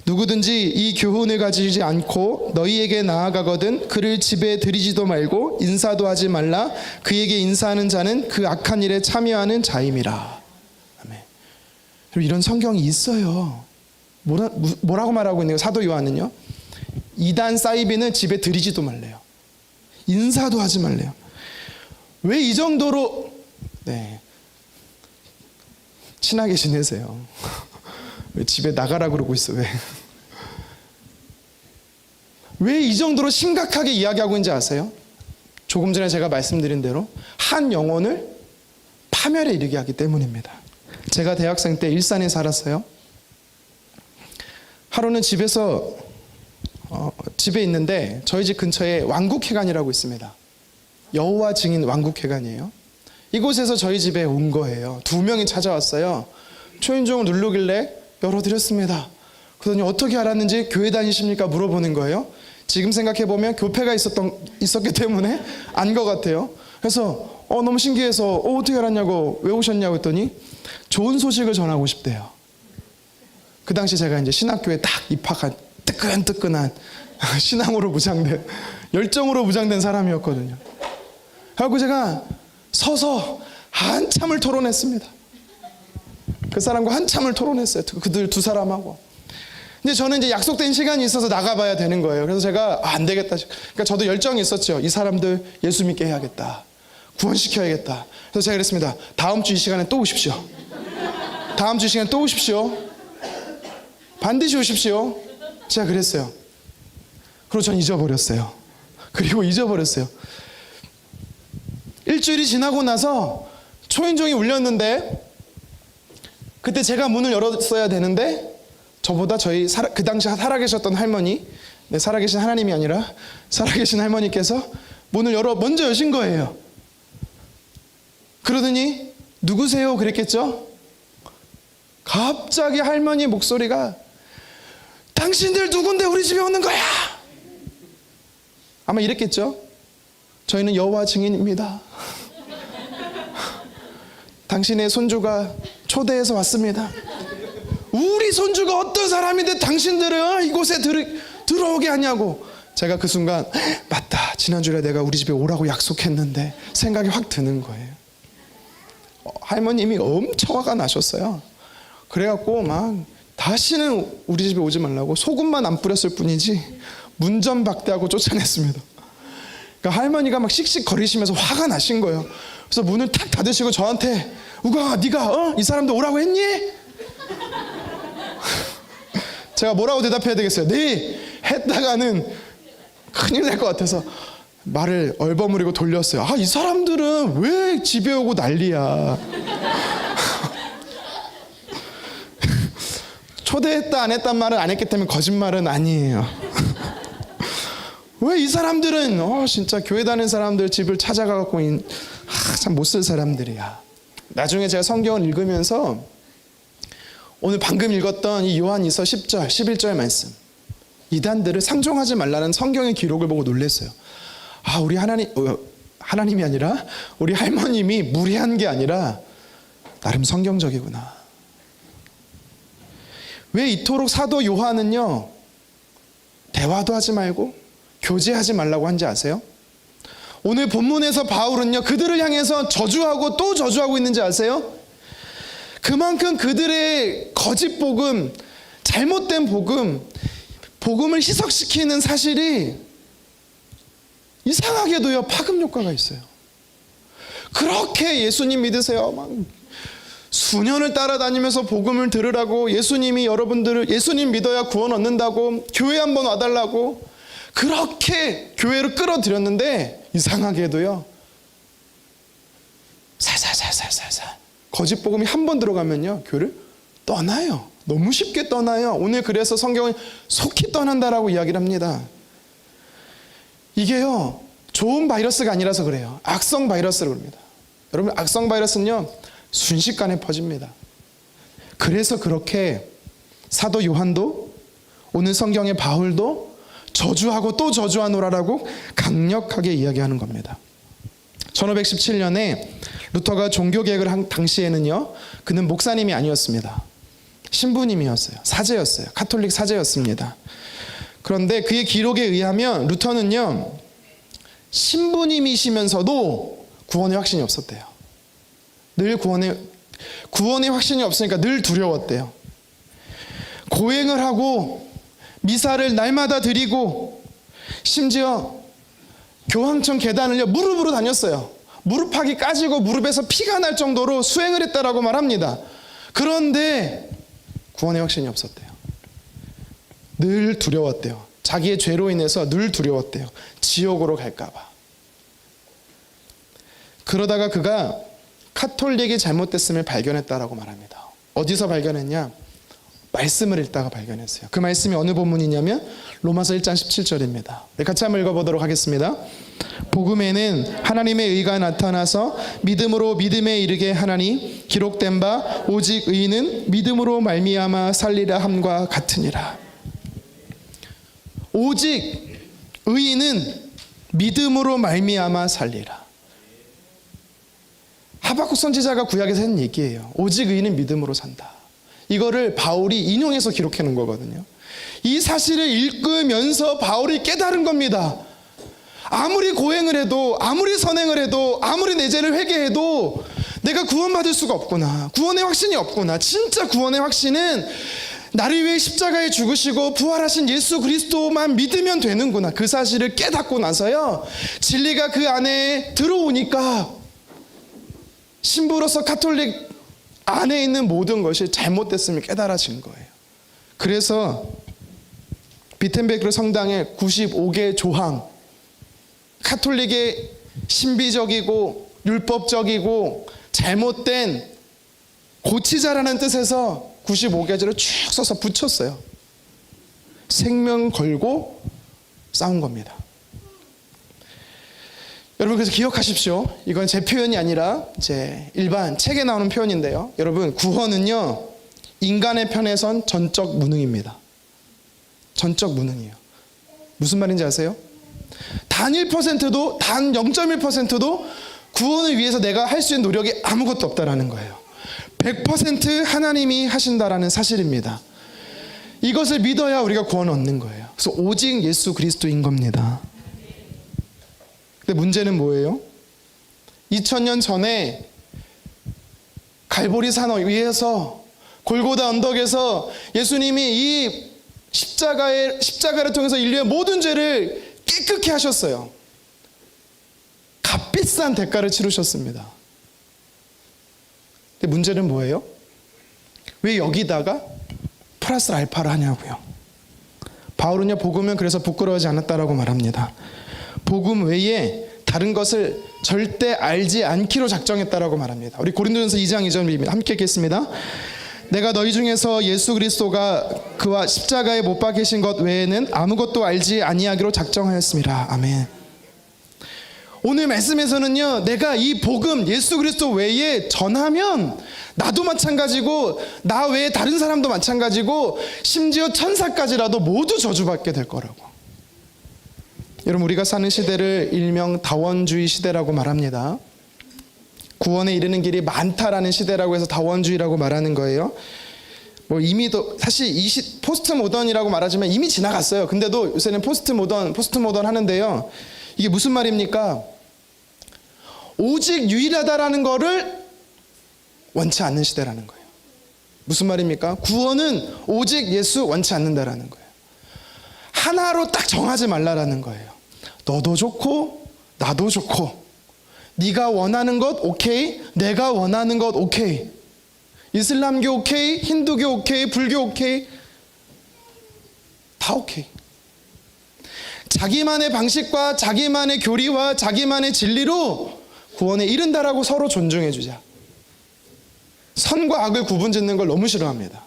누구든지 이 교훈을 가지지 않고 너희에게 나아가거든 그를 집에 들이지도 말고 인사도 하지 말라. 그에게 인사하는 자는 그 악한 일에 참여하는 자임이라. 아멘. 이런 성경이 있어요. 뭐라고 말하고 있는 거예요? 사도 요한은요 이단 사이비는 집에 들이지도 말래요. 인사도 하지 말래요. 왜 이 정도로 친하게 지내세요? 왜 집에 나가라 그러고 있어? 왜 이 정도로 심각하게 이야기하고 있는지 아세요? 조금 전에 제가 말씀드린 대로 한 영혼을 파멸에 이르게 하기 때문입니다. 제가 대학생 때 일산에 살았어요. 하루는 집에 있는데 저희 집 근처에 왕국회관이라고 있습니다. 여호와 증인 왕국회관이에요. 이곳에서 저희 집에 온 거예요. 2명이 찾아왔어요. 초인종을 누르길래 열어드렸습니다. 그러더니 어떻게 알았는지 교회 다니십니까? 물어보는 거예요. 지금 생각해보면 교패가 있었기 때문에 안 것 같아요. 그래서 너무 신기해서 어떻게 알았냐고 왜 오셨냐고 했더니 좋은 소식을 전하고 싶대요. 그 당시 제가 이제 신학교에 딱 입학한 뜨끈뜨끈한 신앙으로 무장된 열정으로 무장된 사람이었거든요. 그래서 제가 서서 한참을 토론했습니다. 그 사람과 한참을 토론했어요. 그들 두 사람하고. 근데 저는 이제 약속된 시간이 있어서 나가봐야 되는 거예요. 그래서 제가 안 되겠다. 그러니까 저도 열정이 있었죠. 이 사람들 예수 믿게 해야겠다. 구원시켜야겠다. 그래서 제가 그랬습니다. 다음 주 이 시간에 또 오십시오. 다음 주 이 시간에 또 오십시오. 반드시 오십시오. 제가 그랬어요. 그리고 전 잊어버렸어요. 일주일이 지나고 나서 초인종이 울렸는데 그때 제가 문을 열었어야 되는데 저보다 그 당시 살아계셨던 할머니, 살아계신 하나님이 아니라 살아계신 할머니께서 문을 먼저 여신 거예요. 그러더니 누구세요? 그랬겠죠? 갑자기 할머니 목소리가 당신들 누군데 우리 집에 오는 거야? 아마 이랬겠죠? 저희는 여호와 증인입니다. 당신의 손주가 초대해서 왔습니다. 우리 손주가 어떤 사람인데 당신들은 이곳에 들어오게 하냐고. 제가 그 순간 맞다, 지난주에 내가 우리 집에 오라고 약속했는데 생각이 확 드는 거예요. 할머님이 엄청 화가 나셨어요. 그래갖고 막 다시는 우리 집에 오지 말라고 소금만 안 뿌렸을 뿐이지 문전박대하고 쫓아냈습니다. 그러니까 할머니가 막 씩씩거리시면서 화가 나신 거예요. 그래서 문을 탁 닫으시고 저한테 우광아, 네가 이 사람들 오라고 했니? 제가 뭐라고 대답해야 되겠어요? 네, 했다가는 큰일 날 것 같아서 말을 얼버무리고 돌렸어요. 이 사람들은 왜 집에 오고 난리야. 초대했다 안 했단 말은 안 했기 때문에 거짓말은 아니에요. 왜 이 사람들은 진짜 교회 다니는 사람들 집을 찾아가고 참 못 쓸 사람들이야. 나중에 제가 성경을 읽으면서 오늘 방금 읽었던 이 요한이서 10절 11절 말씀, 이단들을 상종하지 말라는 성경의 기록을 보고 놀랐어요. 우리 하나님이 아니라 우리 할머님이 무례한 게 아니라 나름 성경적이구나. 왜 이토록 사도 요한은요 대화도 하지 말고 교제하지 말라고 한지 아세요? 오늘 본문에서 바울은요 그들을 향해서 저주하고 또 저주하고 있는지 아세요? 그만큼 그들의 거짓 복음, 잘못된 복음을 희석시키는 사실이 이상하게도요 파급 효과가 있어요. 그렇게 예수님 믿으세요 막 수년을 따라다니면서 복음을 들으라고, 예수님이 여러분들을 예수님 믿어야 구원 얻는다고, 교회 한번 와달라고 그렇게 교회를 끌어들였는데 이상하게도요 살살살살살살 거짓 복음이 한 번 들어가면요 교회를 떠나요. 너무 쉽게 떠나요. 오늘 그래서 성경은 속히 떠난다라고 이야기를 합니다. 이게요 좋은 바이러스가 아니라서 그래요. 악성 바이러스라고 합니다. 여러분, 악성 바이러스는요 순식간에 퍼집니다. 그래서 그렇게 사도 요한도 오늘 성경의 바울도 저주하고 또 저주하노라라고 강력하게 이야기하는 겁니다. 1517년에 루터가 종교개혁을 한 당시에는요 그는 목사님이 아니었습니다. 신부님이었어요. 사제였어요. 가톨릭 사제였습니다. 그런데 그의 기록에 의하면 루터는요 신부님이시면서도 구원의 확신이 없었대요. 늘 구원의 확신이 없으니까 늘 두려웠대요. 고행을 하고 미사를 날마다 드리고 심지어 교황청 계단을요 무릎으로 다녔어요. 무릎팍이 까지고 무릎에서 피가 날 정도로 수행을 했다라고 말합니다. 그런데 구원의 확신이 없었대요. 늘 두려웠대요. 자기의 죄로 인해서 늘 두려웠대요. 지옥으로 갈까 봐. 그러다가 그가 카톨릭이 잘못됐음을 발견했다라고 말합니다. 어디서 발견했냐? 말씀을 읽다가 발견했어요. 그 말씀이 어느 본문이냐면 로마서 1장 17절입니다. 같이 한번 읽어보도록 하겠습니다. 복음에는 하나님의 의가 나타나서 믿음으로 믿음에 이르게 하나니 기록된 바 오직 의인은 믿음으로 말미암아 살리라 함과 같으니라. 오직 의인은 믿음으로 말미암아 살리라. 하박국 선지자가 구약에서 한 얘기예요. 오직 의인은 믿음으로 산다. 이거를 바울이 인용해서 기록해 놓은 거거든요. 이 사실을 읽으면서 바울이 깨달은 겁니다. 아무리 고행을 해도, 아무리 선행을 해도, 아무리 내 죄를 회개해도 내가 구원받을 수가 없구나. 구원의 확신이 없구나. 진짜 구원의 확신은 나를 위해 십자가에 죽으시고 부활하신 예수 그리스도만 믿으면 되는구나. 그 사실을 깨닫고 나서요 진리가 그 안에 들어오니까 신부로서 가톨릭 안에 있는 모든 것이 잘못됐음을 깨달아진 거예요. 그래서 비텐베르크 성당의 95개 조항, 가톨릭의 신비적이고 율법적이고 잘못된 고치자라는 뜻에서 95개절을 쭉 써서 붙였어요. 생명 걸고 싸운 겁니다. 여러분, 그래서 기억하십시오. 이건 제 표현이 아니라 이제 일반 책에 나오는 표현인데요. 여러분, 구원은요, 인간의 편에선 전적 무능입니다. 전적 무능이에요. 무슨 말인지 아세요? 단 1%도, 단 0.1%도 구원을 위해서 내가 할 수 있는 노력이 아무것도 없다라는 거예요. 100% 하나님이 하신다라는 사실입니다. 이것을 믿어야 우리가 구원을 얻는 거예요. 그래서 오직 예수 그리스도인 겁니다. 근데 문제는 뭐예요? 2000년 전에 갈보리 산 위에서 골고다 언덕에서 예수님이 이 십자가를 통해서 인류의 모든 죄를 깨끗게 하셨어요. 값비싼 대가를 치르셨습니다. 근데 문제는 뭐예요? 왜 여기다가 플러스 알파를 하냐고요. 바울은요, 복음은 그래서 부끄러워하지 않았다라고 말합니다. 복음 외에 다른 것을 절대 알지 않기로 작정했다라고 말합니다. 우리 고린도전서 2장 2절입니다. 함께 읽겠습니다. 내가 너희 중에서 예수 그리스도가 그와 십자가에 못 박히신 것 외에는 아무것도 알지 아니하기로 작정하였습니다. 아멘. 오늘 말씀에서는요, 내가 이 복음 예수 그리스도 외에 전하면 나도 마찬가지고 나 외에 다른 사람도 마찬가지고 심지어 천사까지라도 모두 저주받게 될 거라고. 여러분, 우리가 사는 시대를 일명 다원주의 시대라고 말합니다. 구원에 이르는 길이 많다라는 시대라고 해서 다원주의라고 말하는 거예요. 뭐 이미 사실 포스트 모던이라고 말하지만 이미 지나갔어요. 근데도 요새는 포스트 모던 하는데요. 이게 무슨 말입니까? 오직 유일하다라는 거를 원치 않는 시대라는 거예요. 무슨 말입니까? 구원은 오직 예수 원치 않는다라는 거예요. 하나로 딱 정하지 말라라는 거예요. 너도 좋고 나도 좋고 네가 원하는 것 오케이, 내가 원하는 것 오케이. 이슬람교 오케이, 힌두교 오케이, 불교 오케이, 다 오케이. 자기만의 방식과 자기만의 교리와 자기만의 진리로 구원에 이른다라고 서로 존중해 주자. 선과 악을 구분짓는 걸 너무 싫어합니다.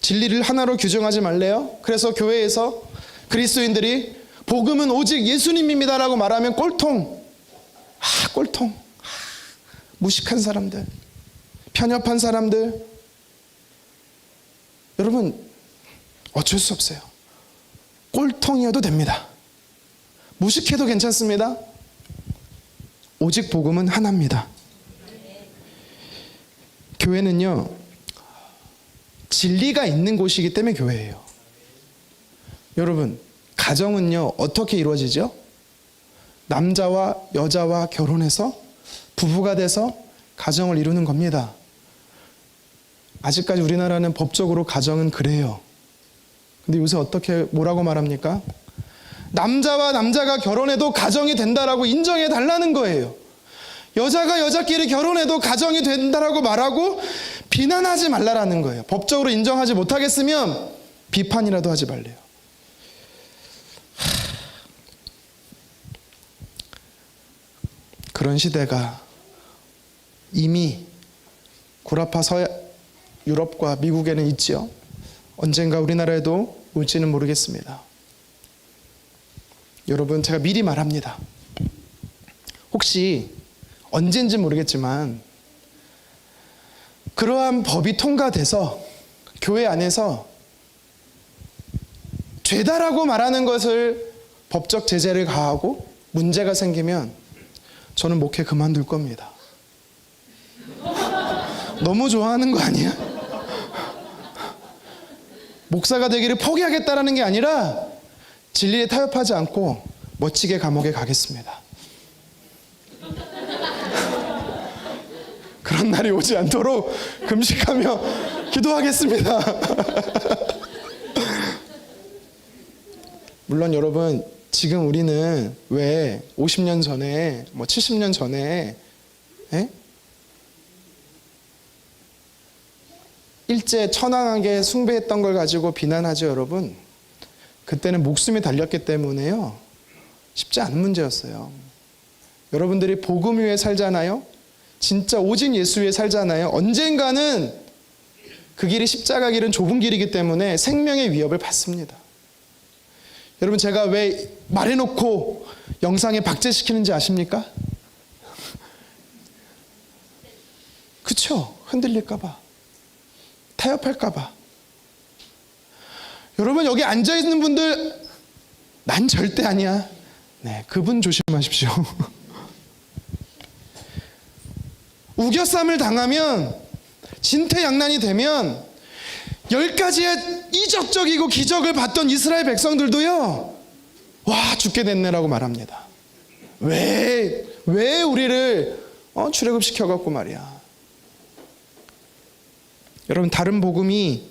진리를 하나로 규정하지 말래요. 그래서 교회에서 그리스도인들이 복음은 오직 예수님입니다라고 말하면 꼴통. 꼴통. 무식한 사람들, 편협한 사람들. 여러분, 어쩔 수 없어요. 꼴통이어도 됩니다. 무식해도 괜찮습니다. 오직 복음은 하나입니다. 교회는요, 진리가 있는 곳이기 때문에 교회예요. 여러분, 가정은요, 어떻게 이루어지죠? 남자와 여자와 결혼해서 부부가 돼서 가정을 이루는 겁니다. 아직까지 우리나라는 법적으로 가정은 그래요. 근데 요새 뭐라고 말합니까? 남자와 남자가 결혼해도 가정이 된다라고 인정해 달라는 거예요. 여자가 여자끼리 결혼해도 가정이 된다라고 말하고 비난하지 말라라는 거예요. 법적으로 인정하지 못하겠으면 비판이라도 하지 말래요. 그런 시대가 이미 구라파 유럽과 미국에는 있지요. 언젠가 우리나라에도 올지는 모르겠습니다. 여러분, 제가 미리 말합니다. 혹시 언젠지 모르겠지만 그러한 법이 통과돼서 교회 안에서 죄다라고 말하는 것을 법적 제재를 가하고 문제가 생기면 저는 목회 그만둘 겁니다. 너무 좋아하는 거 아니야? 목사가 되기를 포기하겠다라는 게 아니라 진리에 타협하지 않고 멋지게 감옥에 가겠습니다. 그런 날이 오지 않도록 금식하며 기도하겠습니다. 물론 여러분, 지금 우리는 왜 50년 전에 70년 전에 일제 천황하게 숭배했던 걸 가지고 비난하죠. 여러분, 그때는 목숨이 달렸기 때문에요, 쉽지 않은 문제였어요. 여러분들이 복음 위에 살잖아요. 진짜 오직 예수 위에 살잖아요. 언젠가는 그 길이 십자가 길은 좁은 길이기 때문에 생명의 위협을 받습니다. 여러분, 제가 왜 말해놓고 영상에 박제시키는지 아십니까? 그쵸? 흔들릴까봐, 타협할까봐. 여러분, 여기 앉아있는 분들 난 절대 아니야, 네, 그분 조심하십시오. 우겨쌈을 당하면, 진퇴양난이 되면 10가지의 이적적이고 기적을 봤던 이스라엘 백성들도요, 와, 죽게 됐네라고 말합니다. 왜 우리를 출애굽시켜갖고 말이야. 여러분, 다른 복음이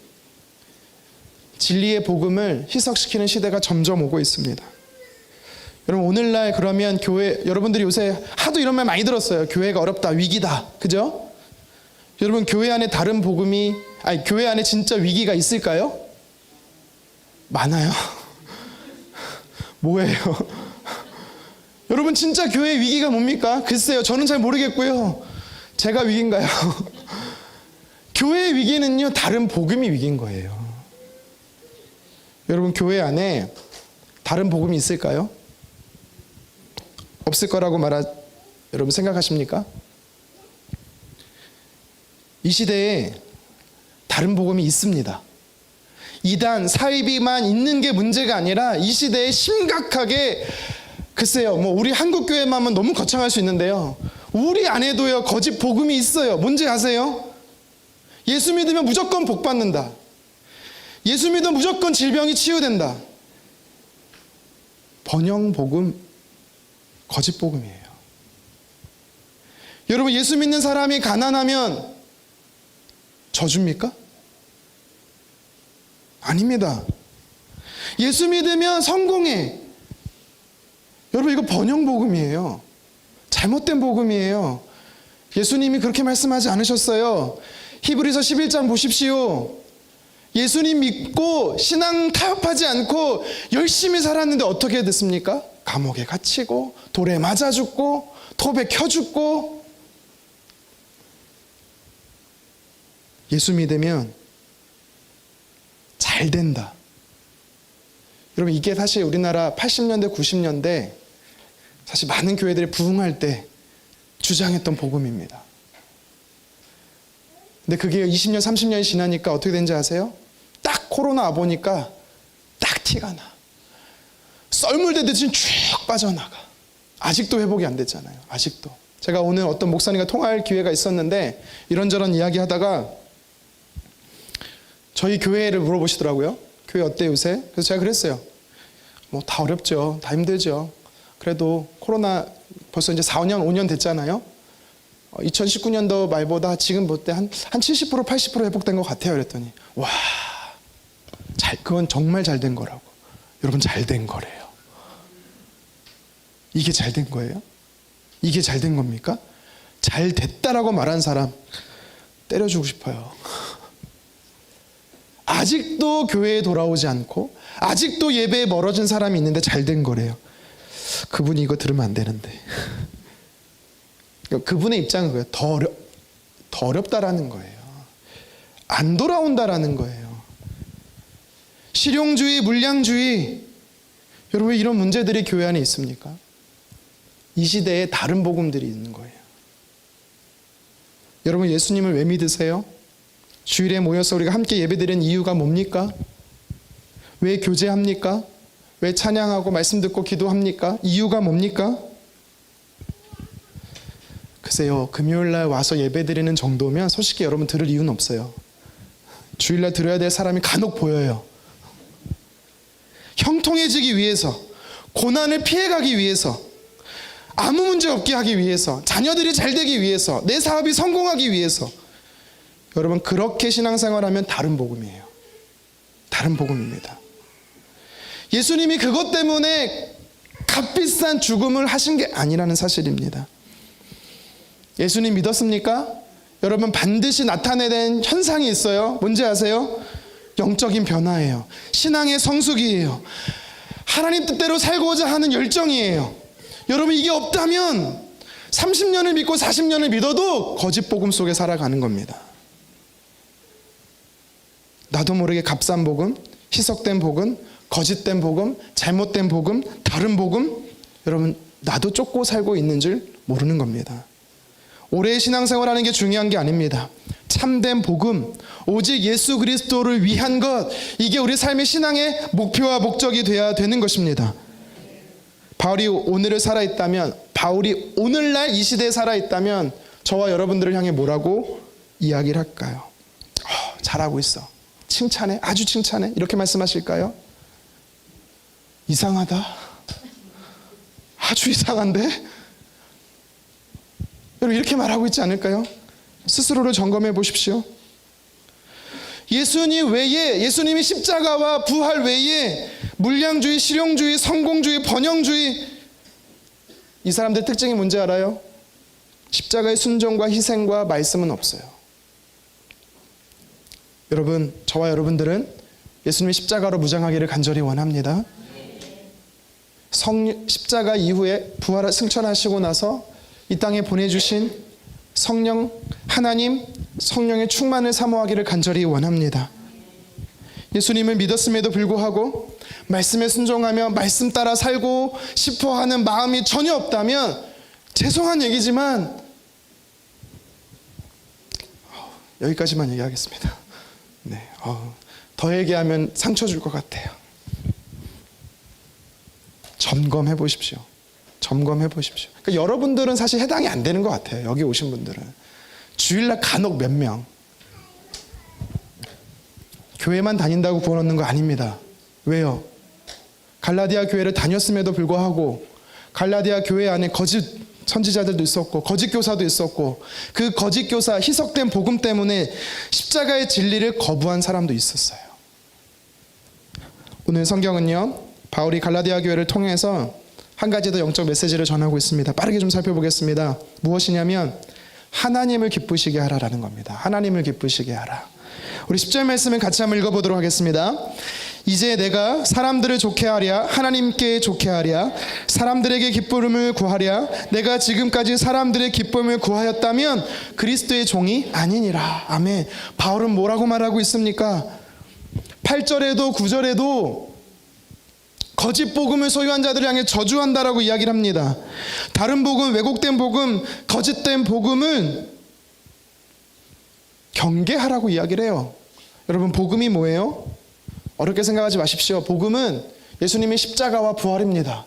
진리의 복음을 희석시키는 시대가 점점 오고 있습니다. 여러분, 오늘날 그러면 교회, 여러분들이 요새 하도 이런 말 많이 들었어요. 교회가 어렵다, 위기다, 그죠? 여러분, 교회 안에 다른 복음이, 교회 안에 진짜 위기가 있을까요? 많아요. 뭐예요? 여러분, 진짜 교회의 위기가 뭡니까? 글쎄요, 저는 잘 모르겠고요. 제가 위기인가요? 교회의 위기는요, 다른 복음이 위기인 거예요. 여러분, 교회 안에 다른 복음이 있을까요? 없을 거라고 여러분 생각하십니까? 이 시대에 다른 복음이 있습니다. 이단, 사이비만 있는 게 문제가 아니라 이 시대에 심각하게, 글쎄요, 우리 한국 교회만 하면 너무 거창할 수 있는데요, 우리 안에도요 거짓 복음이 있어요. 뭔지 아세요? 예수 믿으면 무조건 복 받는다. 예수 믿으면 무조건 질병이 치유된다. 번영 복음, 거짓 복음이에요. 여러분, 예수 믿는 사람이 가난하면 저주입니까? 아닙니다. 예수 믿으면 성공해. 여러분, 이거 번영 복음이에요. 잘못된 복음이에요. 예수님이 그렇게 말씀하지 않으셨어요. 히브리서 11장 보십시오. 예수님 믿고 신앙 타협하지 않고 열심히 살았는데 어떻게 됐습니까? 감옥에 갇히고 돌에 맞아 죽고 톱에 켜 죽고. 예수 믿으면 잘 된다. 여러분, 이게 사실 우리나라 80년대 90년대 사실 많은 교회들이 부흥할 때 주장했던 복음입니다. 근데 그게 20년 30년이 지나니까 어떻게 된지 아세요? 딱 코로나 와보니까 딱 티가 나. 썰물대듯이 쭉 빠져나가. 아직도 회복이 안 됐잖아요. 아직도. 제가 오늘 어떤 목사님과 통화할 기회가 있었는데 이런저런 이야기 하다가 저희 교회를 물어보시더라고요. 교회 어때요 요새? 그래서 제가 그랬어요. 다 어렵죠. 다 힘들죠. 그래도 코로나 벌써 이제 4년 5년 됐잖아요. 2019년도 말보다 지금 볼 때 한 70% 80% 회복된 것 같아요. 그랬더니 와, 그건 정말 잘 된 거라고. 여러분, 잘 된 거래요. 이게 잘 된 거예요? 이게 잘 된 겁니까? 잘 됐다라고 말한 사람 때려주고 싶어요. 아직도 교회에 돌아오지 않고 아직도 예배에 멀어진 사람이 있는데 잘 된 거래요. 그분이 이거 들으면 안 되는데. 그분의 입장은 그거예요. 더 어렵다라는 거예요. 안 돌아온다라는 거예요. 실용주의, 물량주의. 여러분, 왜 이런 문제들이 교회 안에 있습니까? 이 시대에 다른 복음들이 있는 거예요. 여러분, 예수님을 왜 믿으세요? 주일에 모여서 우리가 함께 예배드리는 이유가 뭡니까? 왜 교제합니까? 왜 찬양하고 말씀 듣고 기도합니까? 이유가 뭡니까? 글쎄요, 금요일날 와서 예배드리는 정도면 솔직히 여러분 들을 이유는 없어요. 주일날 들어야 될 사람이 간혹 보여요. 형통해지기 위해서, 고난을 피해가기 위해서, 아무 문제 없게 하기 위해서, 자녀들이 잘 되기 위해서, 내 사업이 성공하기 위해서. 여러분, 그렇게 신앙생활하면 다른 복음이에요. 다른 복음입니다. 예수님이 그것 때문에 값비싼 죽음을 하신 게 아니라는 사실입니다. 예수님 믿었습니까? 여러분, 반드시 나타내야 되는 현상이 있어요. 뭔지 아세요? 영적인 변화예요. 신앙의 성숙이에요. 하나님 뜻대로 살고자 하는 열정이에요. 여러분, 이게 없다면 30년을 믿고 40년을 믿어도 거짓 복음 속에 살아가는 겁니다. 나도 모르게 값싼 복음, 희석된 복음, 거짓된 복음, 잘못된 복음, 다른 복음, 여러분 나도 쫓고 살고 있는 줄 모르는 겁니다. 오래 신앙생활하는 게 중요한 게 아닙니다. 참된 복음, 오직 예수 그리스도를 위한 것, 이게 우리 삶의 신앙의 목표와 목적이 되어야 되는 것입니다. 바울이 오늘을 살아있다면, 바울이 오늘날 이 시대에 살아있다면 저와 여러분들을 향해 뭐라고 이야기를 할까요? 잘하고 있어, 칭찬해, 아주 칭찬해, 이렇게 말씀하실까요? 이상하다, 아주 이상한데? 여러분 이렇게 말하고 있지 않을까요? 스스로를 점검해 보십시오. 예수님 외에, 예수님이 십자가와 부활 외에 물량주의, 실용주의, 성공주의, 번영주의, 이 사람들의 특징이 뭔지 알아요? 십자가의 순종과 희생과 말씀은 없어요. 여러분, 저와 여러분들은 예수님이 십자가로 무장하기를 간절히 원합니다. 십자가 이후에 부활을 승천하시고 나서 이 땅에 보내주신 성령, 하나님, 성령의 충만을 사모하기를 간절히 원합니다. 예수님을 믿었음에도 불구하고 말씀에 순종하며 말씀 따라 살고 싶어하는 마음이 전혀 없다면 죄송한 얘기지만 여기까지만 얘기하겠습니다. 네, 더 얘기하면 상처 줄 것 같아요. 점검해 보십시오. 점검해 보십시오. 그러니까 여러분들은 사실 해당이 안 되는 것 같아요. 여기 오신 분들은 주일날 간혹 몇 명 교회만 다닌다고 구원 얻는 거 아닙니다. 왜요? 갈라디아 교회를 다녔음에도 불구하고 갈라디아 교회 안에 거짓 선지자들도 있었고 거짓 교사도 있었고 그 거짓 교사, 희석된 복음 때문에 십자가의 진리를 거부한 사람도 있었어요. 오늘 성경은요, 바울이 갈라디아 교회를 통해서 한 가지 더 영적 메시지를 전하고 있습니다. 빠르게 좀 살펴보겠습니다. 무엇이냐면 하나님을 기쁘시게 하라라는 겁니다. 하나님을 기쁘시게 하라. 우리 10절 말씀을 같이 한번 읽어보도록 하겠습니다. 이제 내가 사람들을 좋게 하랴, 하나님께 좋게 하랴, 사람들에게 기쁨을 구하랴. 내가 지금까지 사람들의 기쁨을 구하였다면 그리스도의 종이 아니니라. 아멘. 바울은 뭐라고 말하고 있습니까? 8절에도 9절에도 거짓 복음을 소유한 자들을 향해 저주한다라고 이야기를 합니다. 다른 복음, 왜곡된 복음, 거짓된 복음은 경계하라고 이야기를 해요. 여러분, 복음이 뭐예요? 어렵게 생각하지 마십시오. 복음은 예수님의 십자가와 부활입니다.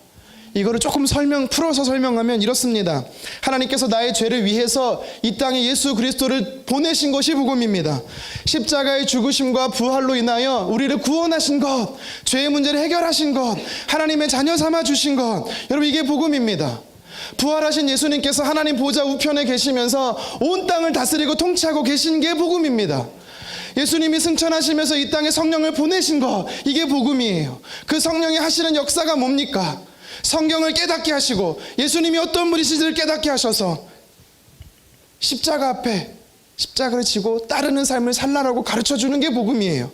이거를 조금 풀어서 설명하면 이렇습니다. 하나님께서 나의 죄를 위해서 이 땅에 예수 그리스도를 보내신 것이 복음입니다. 십자가의 죽으심과 부활로 인하여 우리를 구원하신 것, 죄의 문제를 해결하신 것, 하나님의 자녀 삼아 주신 것, 여러분 이게 복음입니다. 부활하신 예수님께서 하나님 보좌 우편에 계시면서 온 땅을 다스리고 통치하고 계신 게 복음입니다. 예수님이 승천하시면서 이 땅에 성령을 보내신 것, 이게 복음이에요. 그 성령이 하시는 역사가 뭡니까? 성경을 깨닫게 하시고 예수님이 어떤 분이신지를 깨닫게 하셔서 십자가 앞에 십자가를 지고 따르는 삶을 살라라고 가르쳐주는 게 복음이에요.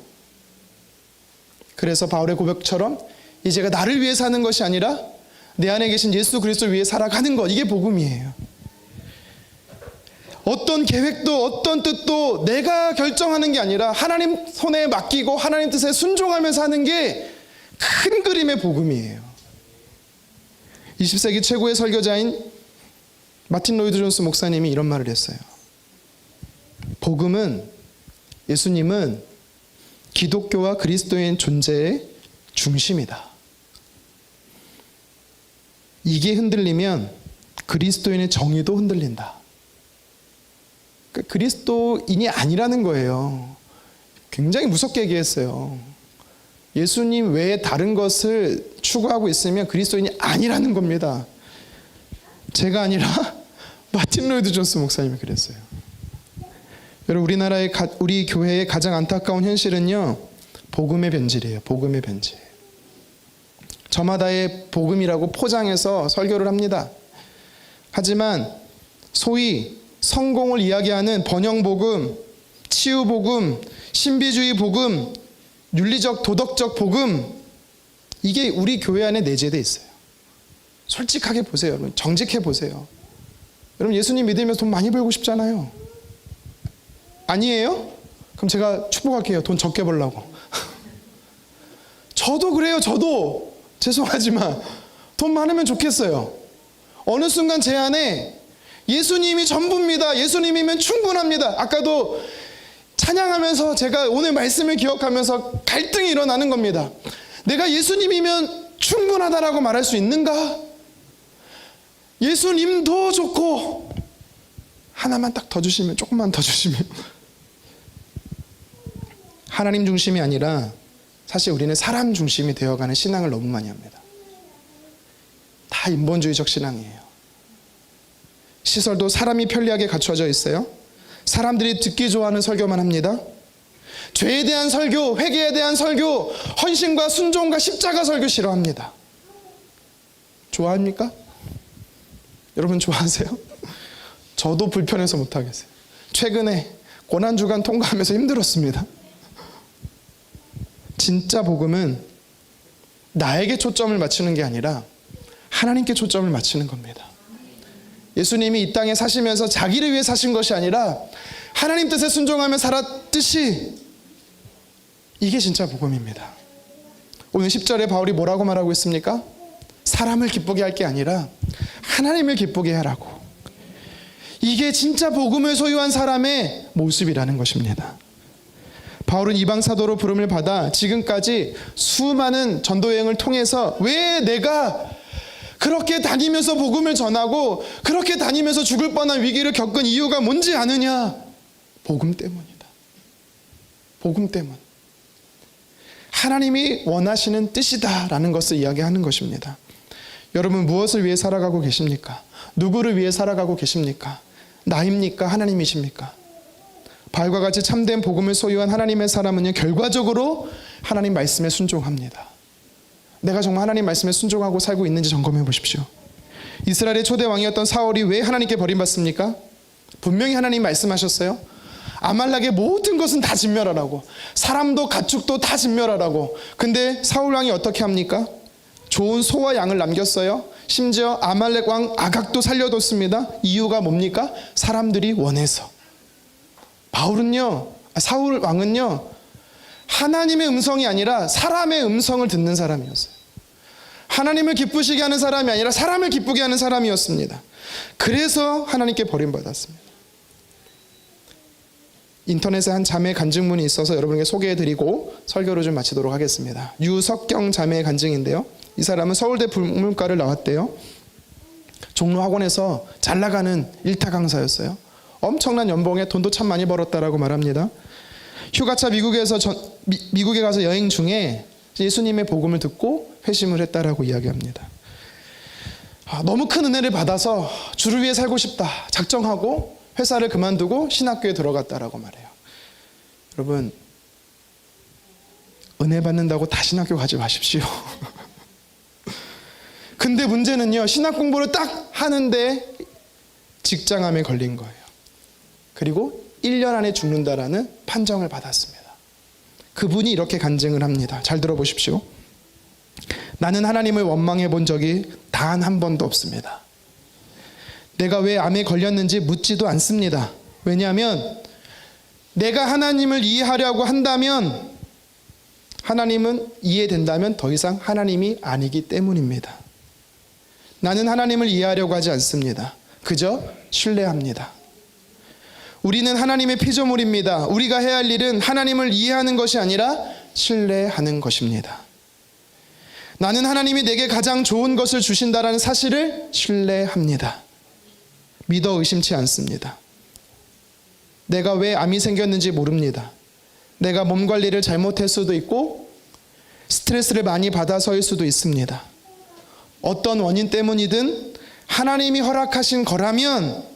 그래서 바울의 고백처럼 이제가 나를 위해 사는 것이 아니라 내 안에 계신 예수 그리스도를 위해 살아가는 것, 이게 복음이에요. 어떤 계획도 어떤 뜻도 내가 결정하는 게 아니라 하나님 손에 맡기고 하나님 뜻에 순종하며 사는 게 큰 그림의 복음이에요. 20세기 최고의 설교자인 마틴 로이드 존스 목사님이 이런 말을 했어요. 복음은, 예수님은 기독교와 그리스도인 존재의 중심이다. 이게 흔들리면 그리스도인의 정의도 흔들린다. 그러니까 그리스도인이 아니라는 거예요. 굉장히 무섭게 얘기했어요. 예수님 외에 다른 것을 추구하고 있으면 그리스도인이 아니라는 겁니다. 제가 아니라 마틴 로이드 존스 목사님이 그랬어요. 여러분, 우리 교회의 가장 안타까운 현실은요, 복음의 변질이에요. 복음의 변질. 저마다의 복음이라고 포장해서 설교를 합니다. 하지만 소위 성공을 이야기하는 번영복음, 치유복음, 신비주의 복음, 윤리적 도덕적 복음, 이게 우리 교회 안에 내재되어 있어요. 솔직하게 보세요. 여러분, 정직해 보세요. 여러분, 예수님 믿으면서 돈 많이 벌고 싶잖아요. 아니에요? 그럼 제가 축복할게요. 돈 적게 벌라고. 저도 그래요. 저도 죄송하지만 돈 많으면 좋겠어요. 어느 순간 제 안에 예수님이 전부입니다. 예수님이면 충분합니다. 아까도 찬양하면서 제가 오늘 말씀을 기억하면서 갈등이 일어나는 겁니다. 내가 예수님이면 충분하다라고 말할 수 있는가? 예수님도 좋고 하나만 딱 더 주시면, 조금만 더 주시면. 하나님 중심이 아니라 사실 우리는 사람 중심이 되어가는 신앙을 너무 많이 합니다. 다 인본주의적 신앙이에요. 시설도 사람이 편리하게 갖춰져 있어요. 사람들이 듣기 좋아하는 설교만 합니다. 죄에 대한 설교, 회개에 대한 설교, 헌신과 순종과 십자가 설교 싫어합니다. 좋아합니까? 여러분 좋아하세요? 저도 불편해서 못하겠어요. 최근에 고난주간 통과하면서 힘들었습니다. 진짜 복음은 나에게 초점을 맞추는 게 아니라 하나님께 초점을 맞추는 겁니다. 예수님이 이 땅에 사시면서 자기를 위해 사신 것이 아니라 하나님 뜻에 순종하며 살았듯이, 이게 진짜 복음입니다. 오늘 10절에 바울이 뭐라고 말하고 있습니까? 사람을 기쁘게 할 게 아니라 하나님을 기쁘게 하라고. 이게 진짜 복음을 소유한 사람의 모습이라는 것입니다. 바울은 이방 사도로 부름을 받아 지금까지 수많은 전도 여행을 통해서 왜 내가 그렇게 다니면서 복음을 전하고 그렇게 다니면서 죽을 뻔한 위기를 겪은 이유가 뭔지 아느냐? 복음 때문이다. 복음 때문. 하나님이 원하시는 뜻이다라는 것을 이야기하는 것입니다. 여러분 무엇을 위해 살아가고 계십니까? 누구를 위해 살아가고 계십니까? 나입니까? 하나님이십니까? 바울과 같이 참된 복음을 소유한 하나님의 사람은요, 결과적으로 하나님 말씀에 순종합니다. 내가 정말 하나님 말씀에 순종하고 살고 있는지 점검해 보십시오. 이스라엘의 초대 왕이었던 사울이 왜 하나님께 버림받습니까? 분명히 하나님 말씀하셨어요. 아말렉의 모든 것은 다 진멸하라고, 사람도 가축도 다 진멸하라고. 근데 사울 왕이 어떻게 합니까? 좋은 소와 양을 남겼어요. 심지어 아말렉 왕 아각도 살려뒀습니다. 이유가 뭡니까? 사람들이 원해서. 사울 왕은요, 하나님의 음성이 아니라 사람의 음성을 듣는 사람이었어요. 하나님을 기쁘시게 하는 사람이 아니라 사람을 기쁘게 하는 사람이었습니다. 그래서 하나님께 버림받았습니다. 인터넷에 한 자매 간증문이 있어서 여러분에게 소개해드리고 설교를 좀 마치도록 하겠습니다. 유석경 자매의 간증인데요, 이 사람은 서울대 불문과를 나왔대요. 종로 학원에서 잘 나가는 일타 강사였어요. 엄청난 연봉에 돈도 참 많이 벌었다라고 말합니다. 휴가차 미국에 가서 여행 중에 예수님의 복음을 듣고 회심을 했다라고 이야기합니다. 너무 큰 은혜를 받아서 주를 위해 살고 싶다 작정하고 회사를 그만두고 신학교에 들어갔다라고 말해요. 여러분, 은혜 받는다고 다 신학교 가지 마십시오. 근데 문제는요, 신학 공부를 딱 하는데 직장암에 걸린 거예요. 그리고 1년 안에 죽는다라는 판정을 받았습니다. 그분이 이렇게 간증을 합니다. 잘 들어보십시오. 나는 하나님을 원망해 본 적이 단 한 번도 없습니다. 내가 왜 암에 걸렸는지 묻지도 않습니다. 왜냐하면 내가 하나님을 이해하려고 한다면, 하나님은 이해된다면 더 이상 하나님이 아니기 때문입니다. 나는 하나님을 이해하려고 하지 않습니다. 그저 신뢰합니다. 우리는 하나님의 피조물입니다. 우리가 해야 할 일은 하나님을 이해하는 것이 아니라 신뢰하는 것입니다. 나는 하나님이 내게 가장 좋은 것을 주신다라는 사실을 신뢰합니다. 믿어 의심치 않습니다. 내가 왜 암이 생겼는지 모릅니다. 내가 몸 관리를 잘못할 수도 있고 스트레스를 많이 받아서일 수도 있습니다. 어떤 원인 때문이든 하나님이 허락하신 거라면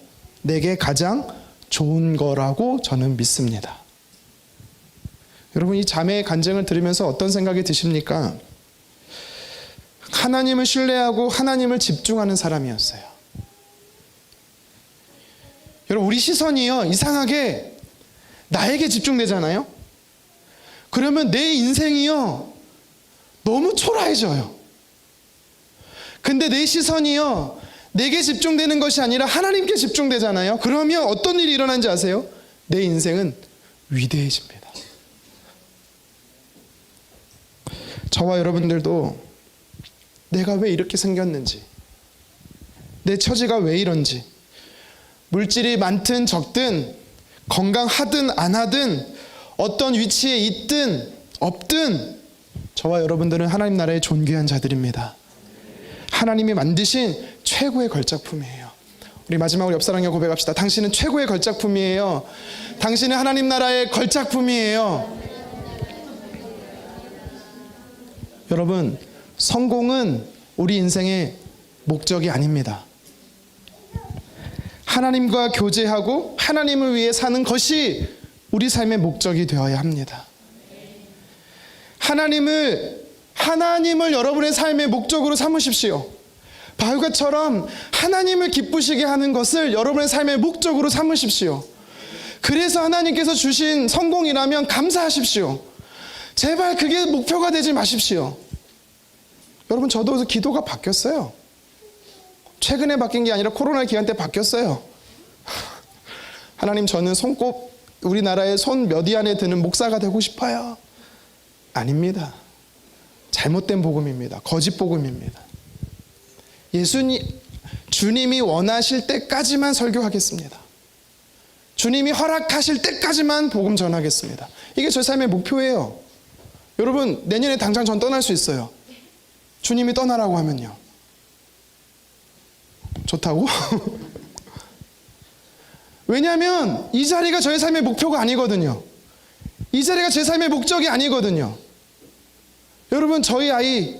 내게 가장 좋은 거라고 저는 믿습니다. 여러분, 이 자매의 간증을 들으면서 어떤 생각이 드십니까? 하나님을 신뢰하고 하나님을 집중하는 사람이었어요. 여러분, 우리 시선이요, 이상하게 나에게 집중되잖아요. 그러면 내 인생이요, 너무 초라해져요. 근데 내 시선이요, 내게 집중되는 것이 아니라 하나님께 집중되잖아요. 그러면 어떤 일이 일어나는지 아세요? 내 인생은 위대해집니다. 저와 여러분들도 내가 왜 이렇게 생겼는지, 내 처지가 왜 이런지, 물질이 많든 적든, 건강하든 안 하든, 어떤 위치에 있든 없든, 저와 여러분들은 하나님 나라의 존귀한 자들입니다. 하나님이 만드신 최고의 걸작품이에요. 우리 마지막으로 옆사람에게 고백합시다. 당신은 최고의 걸작품이에요. 당신은 하나님 나라의 걸작품이에요. 여러분, 성공은 우리 인생의 목적이 아닙니다. 하나님과 교제하고 하나님을 위해 사는 것이 우리 삶의 목적이 되어야 합니다. 하나님을 여러분의 삶의 목적으로 삼으십시오. 바울과처럼 하나님을 기쁘시게 하는 것을 여러분의 삶의 목적으로 삼으십시오. 그래서 하나님께서 주신 성공이라면 감사하십시오. 제발 그게 목표가 되지 마십시오. 여러분, 저도 기도가 바뀌었어요. 최근에 바뀐 게 아니라 코로나 기간 때 바뀌었어요. 하나님, 저는 우리나라의 손 몇 위 안에 드는 목사가 되고 싶어요. 아닙니다. 잘못된 복음입니다. 거짓 복음입니다. 주님이 원하실 때까지만 설교하겠습니다. 주님이 허락하실 때까지만 복음 전하겠습니다. 이게 제 삶의 목표예요. 여러분, 내년에 당장 전 떠날 수 있어요. 주님이 떠나라고 하면요. 좋다고? 왜냐하면 이 자리가 저의 삶의 목표가 아니거든요. 이 자리가 제 삶의 목적이 아니거든요. 여러분, 저희 아이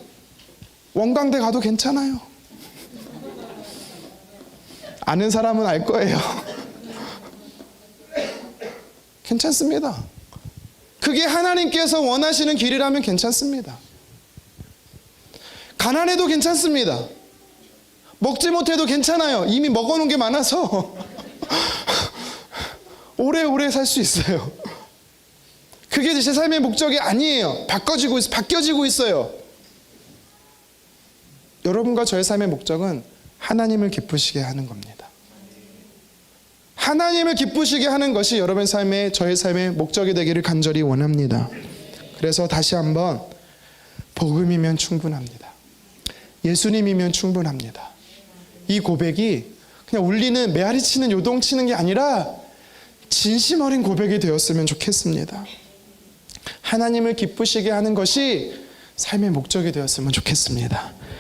원광대 가도 괜찮아요. 아는 사람은 알 거예요. 괜찮습니다. 그게 하나님께서 원하시는 길이라면 괜찮습니다. 가난해도 괜찮습니다. 먹지 못해도 괜찮아요. 이미 먹어놓은 게 많아서 오래오래 살 수 있어요. 그게 제 삶의 목적이 아니에요. 바뀌어지고 있어요. 여러분과 저의 삶의 목적은 하나님을 기쁘시게 하는 겁니다. 하나님을 기쁘시게 하는 것이 여러분의 삶의, 저의 삶의 목적이 되기를 간절히 원합니다. 그래서 다시 한번, 복음이면 충분합니다. 예수님이면 충분합니다. 이 고백이 그냥 울리는, 메아리 치는, 요동치는 게 아니라 진심 어린 고백이 되었으면 좋겠습니다. 하나님을 기쁘시게 하는 것이 삶의 목적이 되었으면 좋겠습니다.